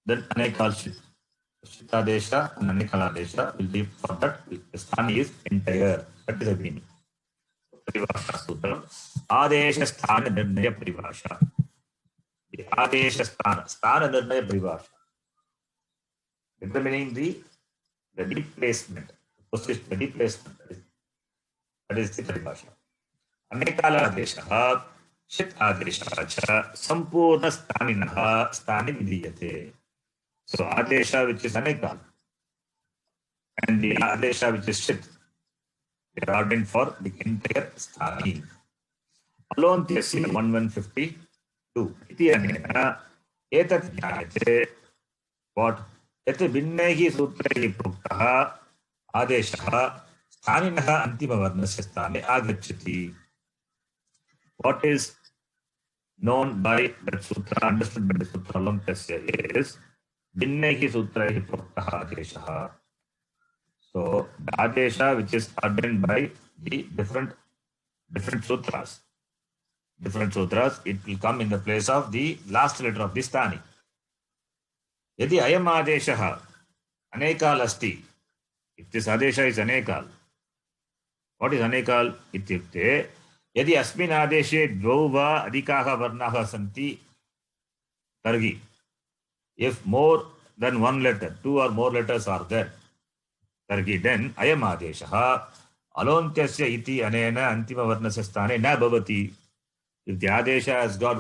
Then Anekalshit. Shitadesha and Anekaladesha will be for that. The Sthani is entire. That is the meaning. Paribhasha Sutra. Adesha Sthana Nirnaya Paribhasha. The Adesha Sthana Nirnaya Paribhasha. Determining the replacement. The replacement. That is the Paribhasha. Anekaladesha. Shit Adesha. Sampurna Sthaninaha Sthani Vidiyate. So Adesha, which is Anekal, and the Adesha, which is Shit, they are ordained for the entire Sthani. Alontyasya 1152. Iti anena etat jnayate. What? Yat binnaihi sutraihi pruktaha adeshaha sthaninaha antima varnasya sthane agacchati. What is known by that sutra, understood by the sutra Alontyasya is Binnaihi Sutraihi Proktaha Adeshaha. So the Adesha which is ordained by the different sutras, it will come in the place of the last letter of the Sthani. Yadi ayam Adesha anekal asti, if this Adesha is anekal, what is anekal? Ityukte, यदि अस्मिन् आदेशे द्वौ वा अधिकाः वर्णाः सन्ति तर्हि, if more than one letter, 2 or more letters are there, तर्हि then अयम् आदेशः अलोन्त्यस्य इति अनेन अन्तिमवर्णस्य स्थाने न भवति. If the adesha has got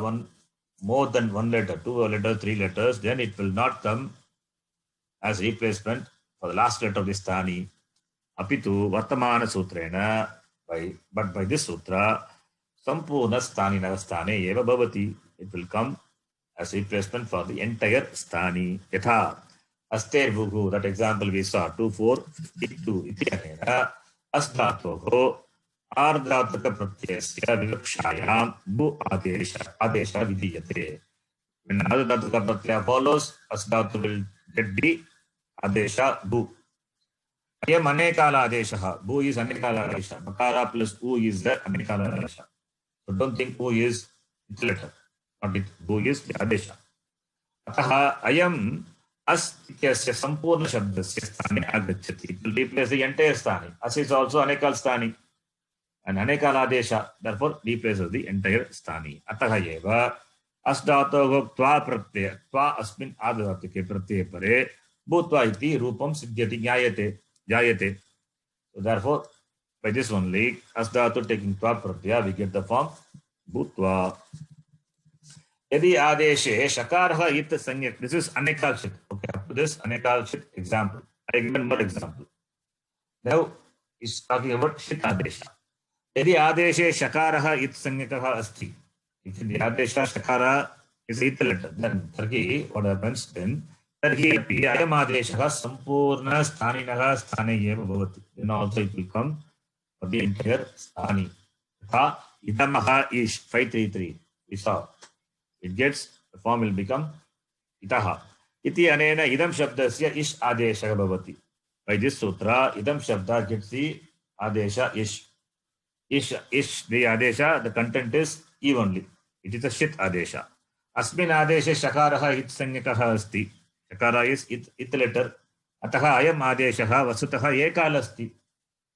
more than one letter, 2 letters, 3 letters, then it will not come as replacement for the last letter of the sthani. Apitu vartamana sutrena, but by this sutra, sampurna sthani sthane eva bhavati. It will come as replacement for the entire sthani. Yatha aster vugu, that example we saw, 2, 4, 52. Iti anena asdhatoho आर्द्रातक प्रत्ययस्य विवक्षायां बु आदेश विधीयते. When आर्द्रातक Pratyaya follows, asdhatu will get the adesha bu. Ayam anekala adesha. Bu is anekala adesha. Makara plus u is the anekala adesha. So don't think u is its letter. Not it. Bu is the adesha. Ataha ayam as ityasya sampurna shabdasya sthane agacchati. It will replace the entire sthani. As is also anekal sthani. And anekala adesha therefore replaces the entire sthani. Ataha eva asdhatoho tva pratyaya tva asmin adhatike pratyaya pare bhutva iti rupam siddhyati jayate. So therefore by this only asdhatu taking tva pratyaya we get the form bhutva. Yadi adeshe shakarah it sanyak. This is anekalshit. Okay, up to this anekalshit example. I give one more example. Now is talking about shit adesha. यदि आदेशे शकारः इत संज्ञकः अस्ति, if the adesha shakara is it letter, then तर्हि what happens then, तर्हि अपि अयम् आदेशः सम्पूर्ण स्थानिनः स्थाने एव भवति. Then also it will come for the entire sthani. तथा इदमः इष् 533 we saw, it gets the form will become इतः इति अनेन इदं शब्दस्य इष् आदेशः भवति. By this sutra idam shabda gets the adesha ish. Ish, the adesha, the content is E only. It is a shit adesha. Asmin adeshe shakaraha it sanyakaha asti. Shakara is it letter. Ataha ayam adeshaha vasutaha ekal asti.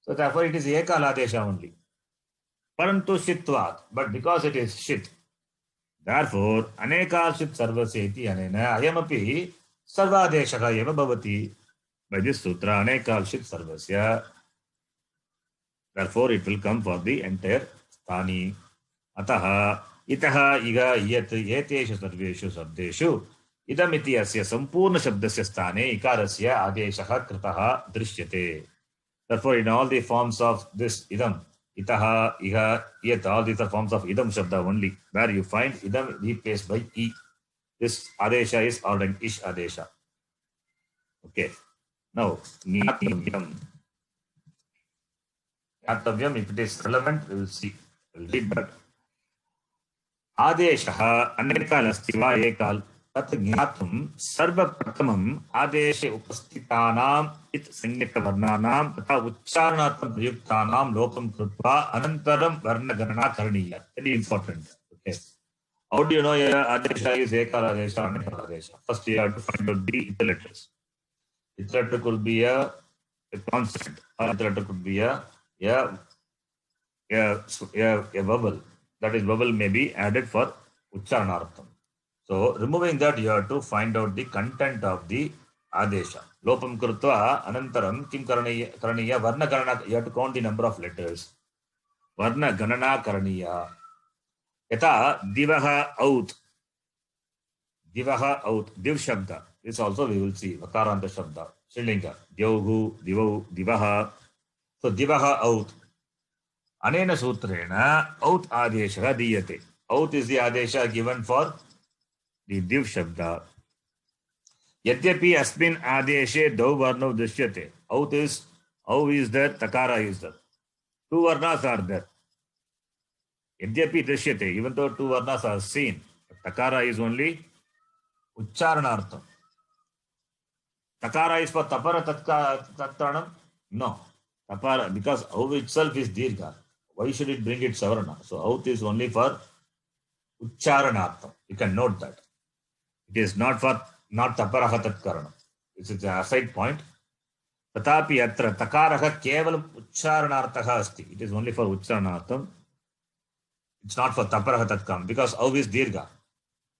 So therefore it is ekal adesha only. Parantu shitvat. But because it is shit, therefore anekal shit sarvasya iti anena ayamapi sarvadeshaha eva bhavati. By this sutra anekal shit sarvasya, therefore it will come for the entire sthani. Ataha itaha iga yat eteshu sarveshu sabdeshu idam iti asya sampurna shabdasya sthane ikarasya adeshaha kritaha drishyate. Therefore in all the forms of this idam, itaha, iha, yat, all these are forms of idam shabda only, where you find idam replaced by e. This adesha is ordained ish adesha. Okay. Now niyatavyam. If it is relevant, we will see. We will read that. Adeshaha anekal asti va ekal tat jnatum sarva pratamam adeshe upastitanam it sanyaka varnanam tata uchcharanatam prayuktanam lopam krutva anantaram varna ganana karaniya. Very important. Okay. How do you know adesha is ekal adesha or anekal adesha? First you have to find out the letters. It letter could be a consonant, or it letter could be a vowel. That is, vowel may be added for uchcharanartham. So removing that, you have to find out the content of the adesha. Lopam krutva anantaram kim karaniya varna ganana. You have to count the number of letters. Varna ganana karaniya. Yata divaha out. Divaha out. Div shabda. This also we will see. Vakaranta shabda. Shrilinga. Dyauhu, divau, divaha. So divaha out. Anena sutrena out adesha diyate. Out is the adesha given for the div shabda. Yadyapi asmin adeshe dau varno drishyate. Out is, au is there, takara is there. 2 varnas are there. Yadyapi drishyate, even though 2 varnas are seen, takara is only uchcharanartham. Takara is for tapara tatranam, No. Tapara, because au itself is dirgha. Why should it bring it savarna? So out is only for uchcharanartham. You can note that. It is not for not taparaha tatkarana. This is a aside point. Tatapi atra takaraha kevalam uchcharanarthaha asti. It is only for uchcharanartham. It's not for taparaha tatkaram because au is dirgha.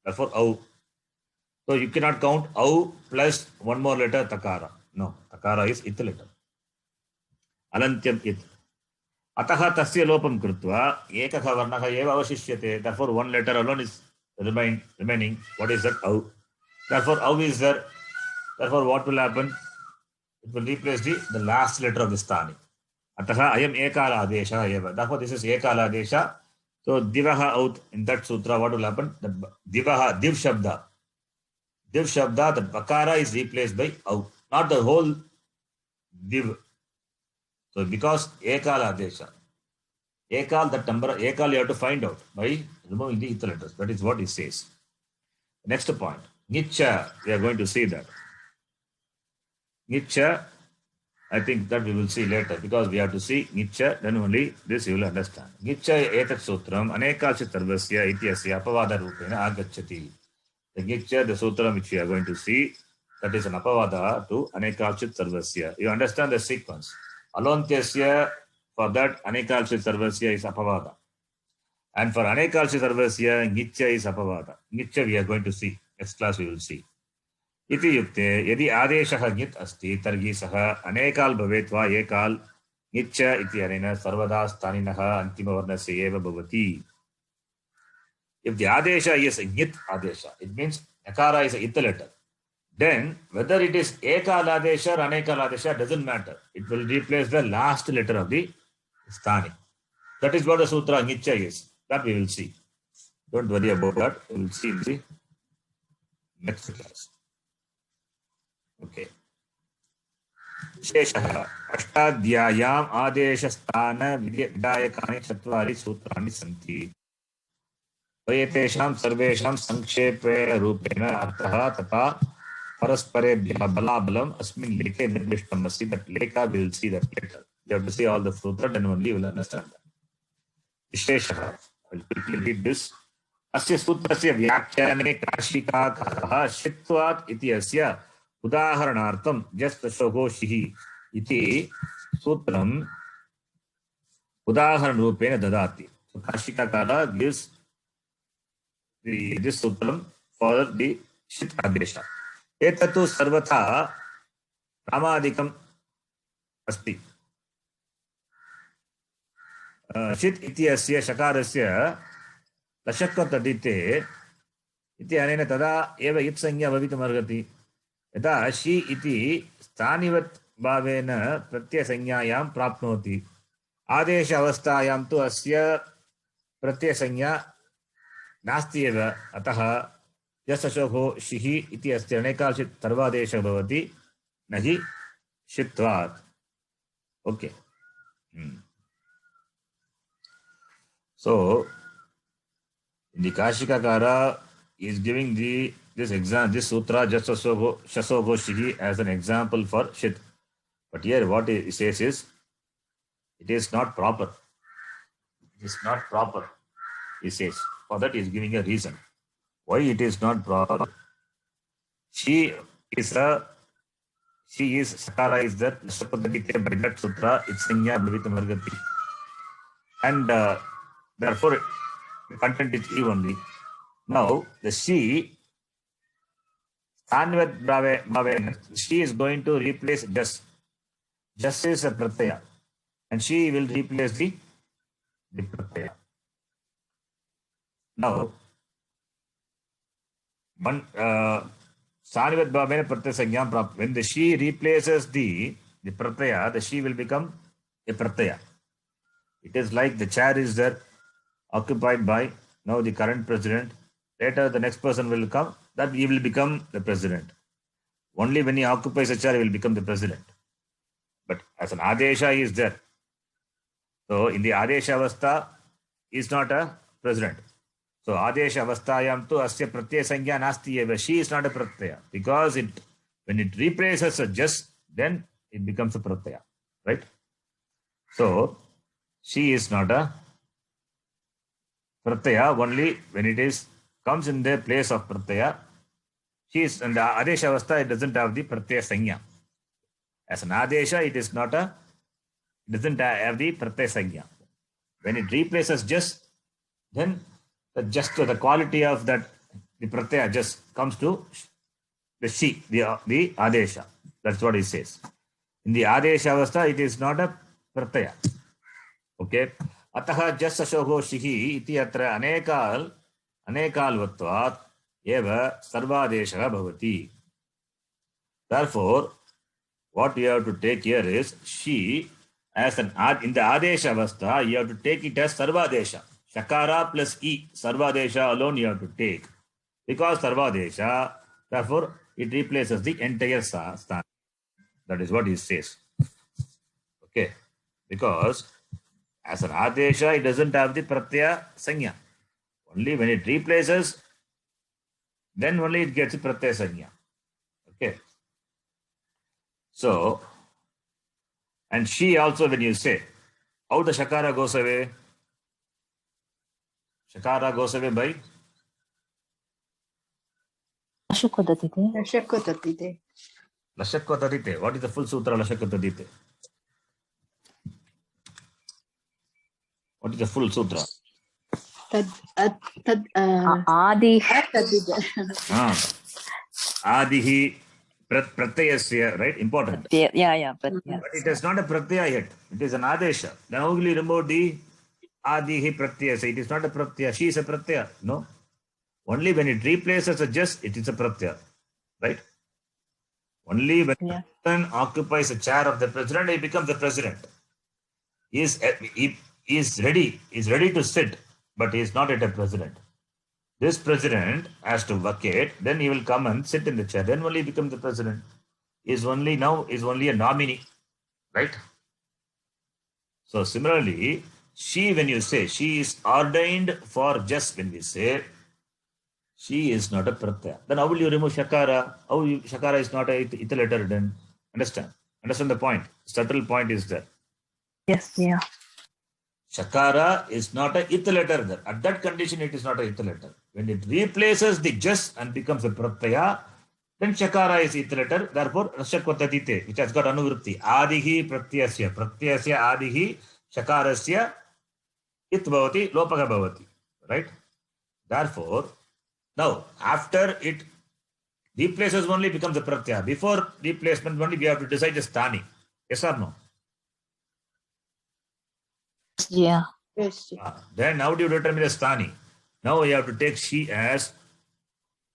Therefore au. So you cannot count au plus one more letter takara. No, takara is it letter. Alantyam it. Ataha tasya lopam krutva ekakha varnaha eva avashishyate. Therefore one letter alone is remaining. What is that? Au. Therefore au is there. Therefore what will happen? It will replace the last letter of the sthani. Ataha ayam ekala adesha eva. Therefore this is ekala adesha. So divaha out in that sutra, what will happen? The divaha, div shabda. Div shabda, the bakara is replaced by au. Not the whole div. So because ekala adesha. Ekal, that number, ekal you have to find out by removing the ith letters. That is what it says. Next point. Nicha, we are going to see that. Nicha, I think that we will see later because we have to see Nicha, then only this you will understand. Nicha etat sutram anekachit sarvasya ityasya apavada rupena agacchati. The Nicha, the sutram which we are going to see, that is an apavada to anekachit sarvasya. You understand the sequence. Alontyasya, for that anekachit sarvasya is apavada. And for anekachit sarvasya, Nicha is apavada. Nicha we are going to see. Next class we will see. इति युक्ते यदि आदेशः ङित् अस्ति तर्हि सः अनेकाल् भवेत् वा एकाल् ङिच्च इत्यनेन सर्वदा स्थानिनः अन्तिमवर्णस्य एव भवति. If the adesha is a ङित् adesha, it means akara is a it letter. Then whether it is ekal adesha or anekal adesha doesn't matter. It will replace the last letter of the sthani. That is what the sutra ङिच्च is. That we will see. Don't worry about that. We will see in the next class. Okay. शेषः अष्टाध्याय्याम् आदेशस्थान विधायकानि चत्वारि सूत्राणि सन्ति. एतेषां सर्वेषां संक्षेपे रूपेण अर्थः तथा परस्परेभ्यः बलाबलम् अस्मिन् लेखे निर्दिष्टम् अस्ति. That lekha we will see that later. You have to see all the sutra, then only you will understand that. विशेषः, I will quickly read this. अस्य सूत्रस्य व्याख्याने काशिकाकारः शित्वात् इति अस्य उदाहरणार्थं जस्तशोघोषिः इति सूत्रम् उदाहरण रूपेण ददाति. So Kashikakara gives this sutram for the shit adesha. एतत्तु सर्वथा प्रामादिकम् अस्ति. शित् इति अस्य शकारस्य लशक्कतदिते इति अनेन तदा एव इत् संज्ञा भवितुमर्हति. यदा शि इति स्थानिवत् भावेन प्रत्ययसंज्ञायां प्राप्नोति. आदेश अवस्थायां तु अस्य प्रत्ययसंज्ञा नास्ति एव. अतः यशशोभो शिः इति अस्य अनेकाल्चित् सर्वादेशः भवति न हि शित्वात्. Okay. So the Kashikakara is giving this sutra just shasogho shihi as an example for shit. But here what he says is it is not proper. It is not proper, he says. For that he is giving a reason. Why it is not proper? She is Sakara is that by that sutra, it's Sanya Bhavita Margati. And therefore the content is E only. Now the she she is going to replace just. Just is a pratyaya. And she will replace the pratyaya. Now one Sanivat Bhavena Pratyaya Sangyam Prapta. When the she replaces the pratyaya, the she will become a pratyaya. It is like the chair is there occupied by now the current president. Later the next person will come, that he will become the president. Only when he occupies a chair, he will become the president. But as an adesha he is there. So in the adesha avastha, he is not a president. So adesha avasthayam tu asya pratyaya sanjna nasti eva. She is not a pratyaya because when it replaces a just, then it becomes a pratyaya. right? So she is not a pratyaya only when it is comes in the place of pratyaya. She is in the adesha avastha, it doesn't have the pratyaya sanya. As an adesha, it is not a, it doesn't have the pratyaya sanya. When it replaces just, then the quality of that, the pratyaya just comes to the she, the adesha. That's what it says. In the adesha avastha, it is not a pratyaya. Okay. अतः जस् अशोको शिहि इति अत्र अनेकाल्वत्वात् एव सर्वादेशः भवति. Therefore, what you have to take here is she as an in the adesha avastha, you have to take it as sarvadesha. Shakara plus e, sarvadesha alone you have to take. Because sarvadesha, therefore it replaces the entire sthana. That is what he says. Okay. Because as an adesha, it doesn't have the pratyaya sanya. Only when it replaces, then only it gets the pratyaya sanya. Okay. So, and she also, when you say, how the shakara goes away? Shakara goes away by? Ashukodadite. Lashakotatite. Lashakkotadite. What is the full sutra Lashakkotadite? What is the full sutra? Tad Adi. tadida. Adihi pratyayasya, right? Important. Yeah. But it is not a pratyaya yet. It is an adesha. Then only remove the adihi pratyayasya. It is not a pratyaya. She is a pratyaya. No. Only when it replaces a just, it is a pratyaya. Right? Only when the person occupies a chair of the president, he becomes the president. He is ready to sit, but he is not yet a president. This president has to vacate, then he will come and sit in the chair, then only become the president. Is only a nominee, right? So similarly, she, when you say she is ordained for just, when we say she is not a pratyaya, then how will you remove shakara? Shakara is not a ita letter then? Understand the point. Subtle point is there. yes, yeah. Shakara is not a ita letter there. At that condition, it is not a ita letter. When it replaces the just and becomes a pratyaya, then shakara is ita letter. Therefore, rashakkotadite, which has got anuvritti. Adihi pratyasya. Pratyasya adihi shakarasya it bhavati lopaka bhavati. Right? Therefore, now after it replaces only becomes a pratyaya. Before replacement only we have to decide the sthani. Yes or no? Yeah. Yes. Then how do you determine the sthani? Now you have to take she as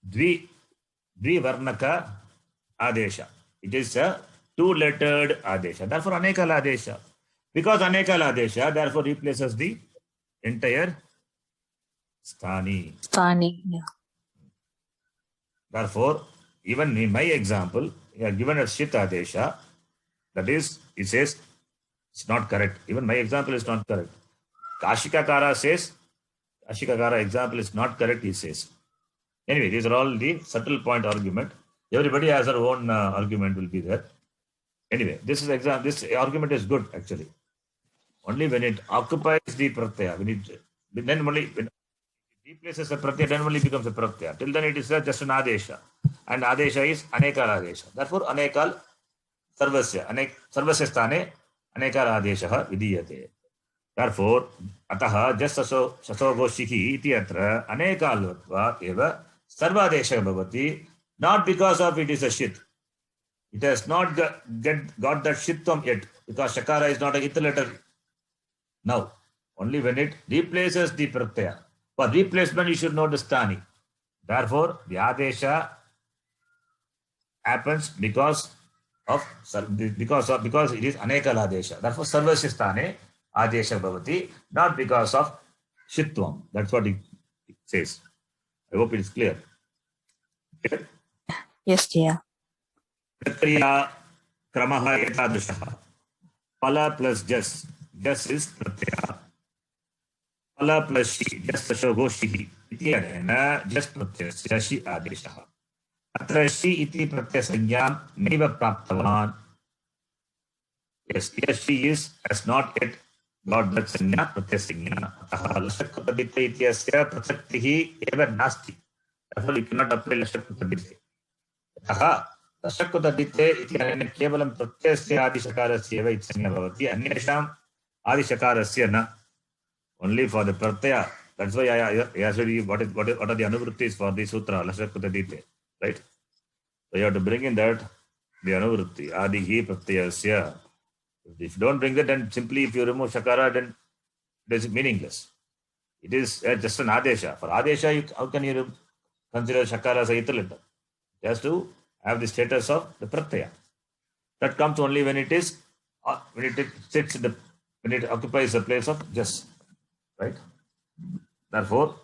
Dvivarnaka adesha. It is a two-lettered adesha. Therefore, anekala adesha. Because anekala adesha, therefore replaces the entire sthani. Stani. Yeah. Therefore, even in my example, you are given a shit adesha. That is, it says it's not correct. Even my example is not correct. Kashikakara says, Kashikakara example is not correct, he says. Anyway, these are all the subtle point argument. Everybody has their own argument will be there. Anyway, this argument is good actually. Only when it occupies the pratyaya, then only when it replaces a pratyaya, then only becomes a pratyaya. Till then it is just an adesha. And adesha is anekal adesha. Therefore, anekal sarvasya sthane anekal adesha vidiyate. Therefore, atah jasaso shasogoshihi iti atra anekalvatva eva sarvadesha bhavati, not because of it is a shit. It has not got that shittam yet, because shakara is not a ita letter. Now, only when it replaces the pratyaya. For replacement, you should know the sthani. Therefore, the adesha happens because it is anekal adesha. Therefore, sarvasya sthane adesha bhavati, not because of shitvam. That's what it says. I hope it is clear. Okay? Yes, yeah. Pratyaya kramaha etadrishaha. Pala plus jas. Jas is pratyaya. Pala plus shi. Jas ashogo shihi. Iti adena jas pratyasya shi adeshaha. Atra shi iti pratyasanyam naiva praptavan. Yes, here she has not yet got that sanya, pratyasanya. Atah lashakutadite ityasya prasaktihi eva nasti. Therefore, you cannot apply lashakutadite. Atah lashakutadite iti anena kevalam pratyasya adishakarasya eva itsanya bhavati. Anyesham adishakarasya na. Only for the pratyaya. That's why I asked you what are the anuvrittis for the sutra, lashakutadite. Right? So you have to bring in that the anuvritti, adihi pratyasya. If you don't bring that, then simply if you remove shakara, then it is meaningless. It is just an adesha. For adesha, how can you consider shakara as a ithilita? It has to have the status of the pratyaya. That comes only when it is when it sits in the when it occupies the place of just. Right? Therefore,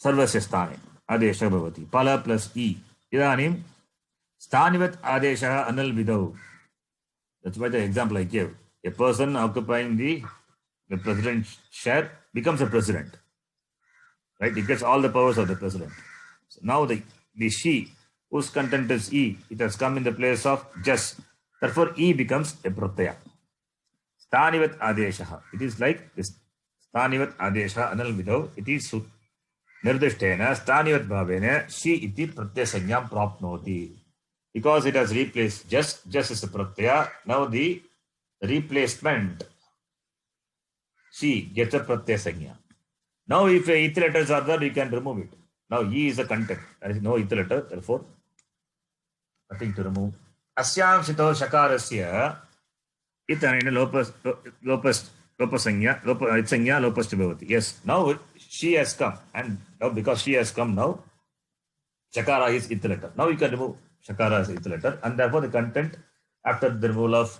sarvasya sthane adesha bhavati. Pala plus e. Idanim sthanivat adesha anal vidau. That's why the example I gave. A person occupying the president's chair becomes a president. Right? He gets all the powers of the president. So now the she, whose content is E, it has come in the place of just. Therefore, E becomes a pratyaya. Sthanivat adesha. It is like this. Sthanivat adesha anal vidau. It is nirdishtena. Sthanivat bhavena. She iti pratyasanyam prapnoti. Because it has replaced just as a pratyaya, now the replacement she gets a pratyasanya. Now if ith letters are there, you can remove it. Now E is a content. There is no ith letter, therefore nothing to remove. Asyam shito shakarasya itanena lopasanya itsanya lopasti bhavati. Yes, now she has come, and now because she has come, now shakara is ith letter. Now you can remove shakara is ith letter, and therefore the content after the removal of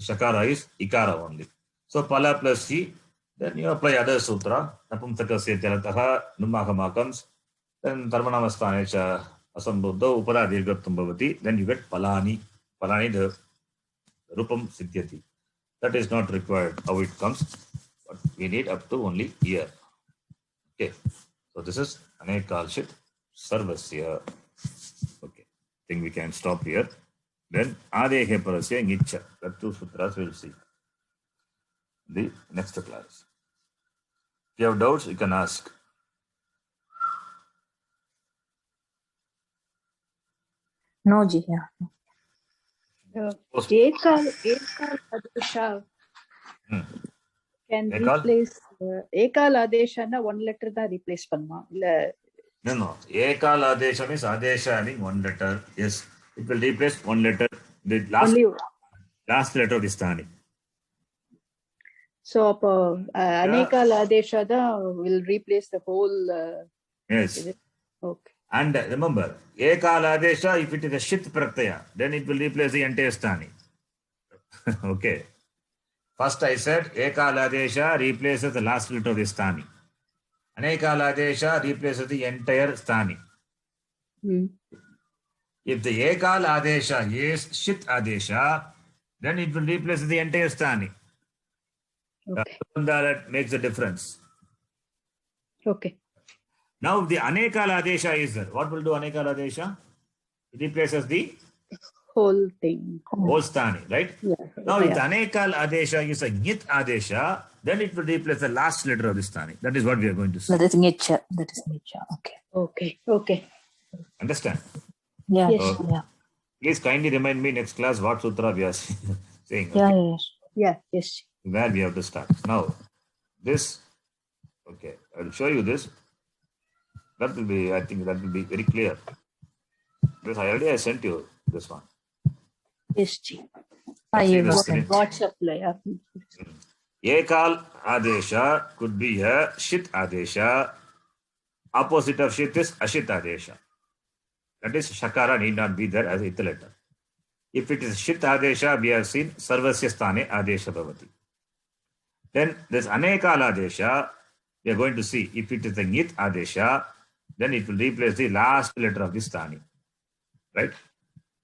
shakara is ikara only. So pala plus she, then you apply other sutra. Napumsakasya jalataha numahama comes, then tarvanamastane cha asambuddha upara dirghatvam bhavati. Then you get palani. Palani the rupam siddhyati. That is not required how it comes, but we need up to only here. Okay. So this is anekalshit sarvasya. Okay. I think we can stop here. Then adehe parasya ngicha. That two sutras we'll see in the next class. If you have doubts, you can ask. No, ji. Yeah. Ekal adesha can Ekal? replace Ekal adesha na one letter da replace panma. No. Ekal adesha means adesha having one letter. Yes, it will replace one letter. The last letter of the sthani. So Anekal adesha da will replace the whole. Yes. Okay. And remember, Ekal adesha, if it is a shit pratyaya, then it will replace the entire sthani. Okay. First I said Ekal adesha replaces the last letter of the sthani. Anekal adesha replaces the entire sthani. If the Ekal adesha is shit adesha, then it will replace the entire sthani. Okay. That makes a difference. Okay. Now the Anekal adesha is there. What will do Anekal adesha? It replaces the Whole thing. whole sthani, right? Yeah. Now if the Anekal adesha is a Nyit adesha, then it will replace the last letter of the sthani. That is what we are going to see. That is nicha. That is nicha. Okay. Okay. Okay. Understand? Yeah. Yes. Yeah. Please kindly remind me next class what sutra we are saying. Yeah. Okay? Yes. Yeah. Yes. Where we have to start. Now, this, okay, I will show you this. That will be, I think that will be very clear. This I sent you this one. Yes. Ji. See this Yes. screen? WhatsApp la. Ekal adesha could be a shit adesha. Opposite of shit is ashit adesha. That is shakara need not be there as ith letter. If it is shit adesha, we have seen sarvasya sthane adesha bhavati. Then this anekal adesha, we are going to see if it is a nyit adesha, then it will replace the last letter of the sthani. Right?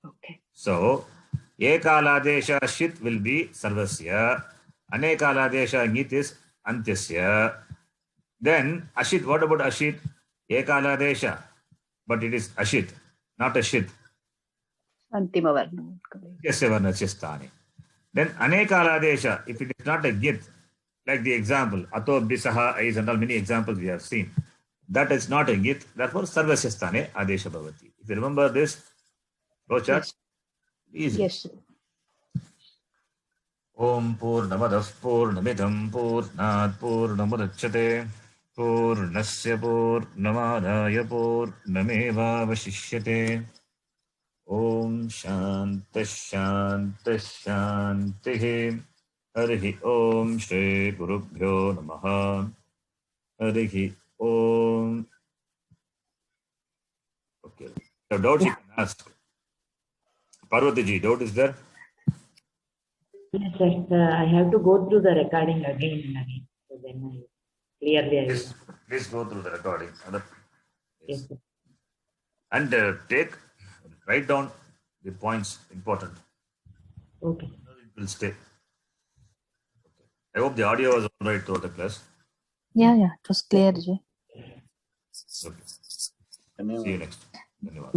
Okay. So, ekal adesha shit will be sarvasya. Anekal adesha nyit is antyasya. Then ashit, what about ashit? Ekal adesha, but it is ashit, not a shit. Antimavarna. Yasya varnasya sthane. Then anekaladesha, if it is not a git, like the example, ato bisaha is and all many examples we have seen, that is not a git, therefore sarvasya sthane adesha bhavati. If you remember this flowchart, Yes. easy. Yes. Om Purnamadah Purnamidam Purnat Purnamudachyate Purnasya Purnamadaya Purnameva Vashishyate. Om Shanti Shanti Shanti. Harihi Om Shri Gurubhyo Namaha. Harihi Om. Okay. So doubts you can ask. Parvati ji, doubt is there? Yes, sir. I have to go through the recording again and again. So then I clearly I will. Please go through the recording. Yes, sir. And write down the points important. Okay. It will stay. I hope the audio was all right throughout the class. Yeah, it was clear, Jay. Okay. See you next. Dhanyawad.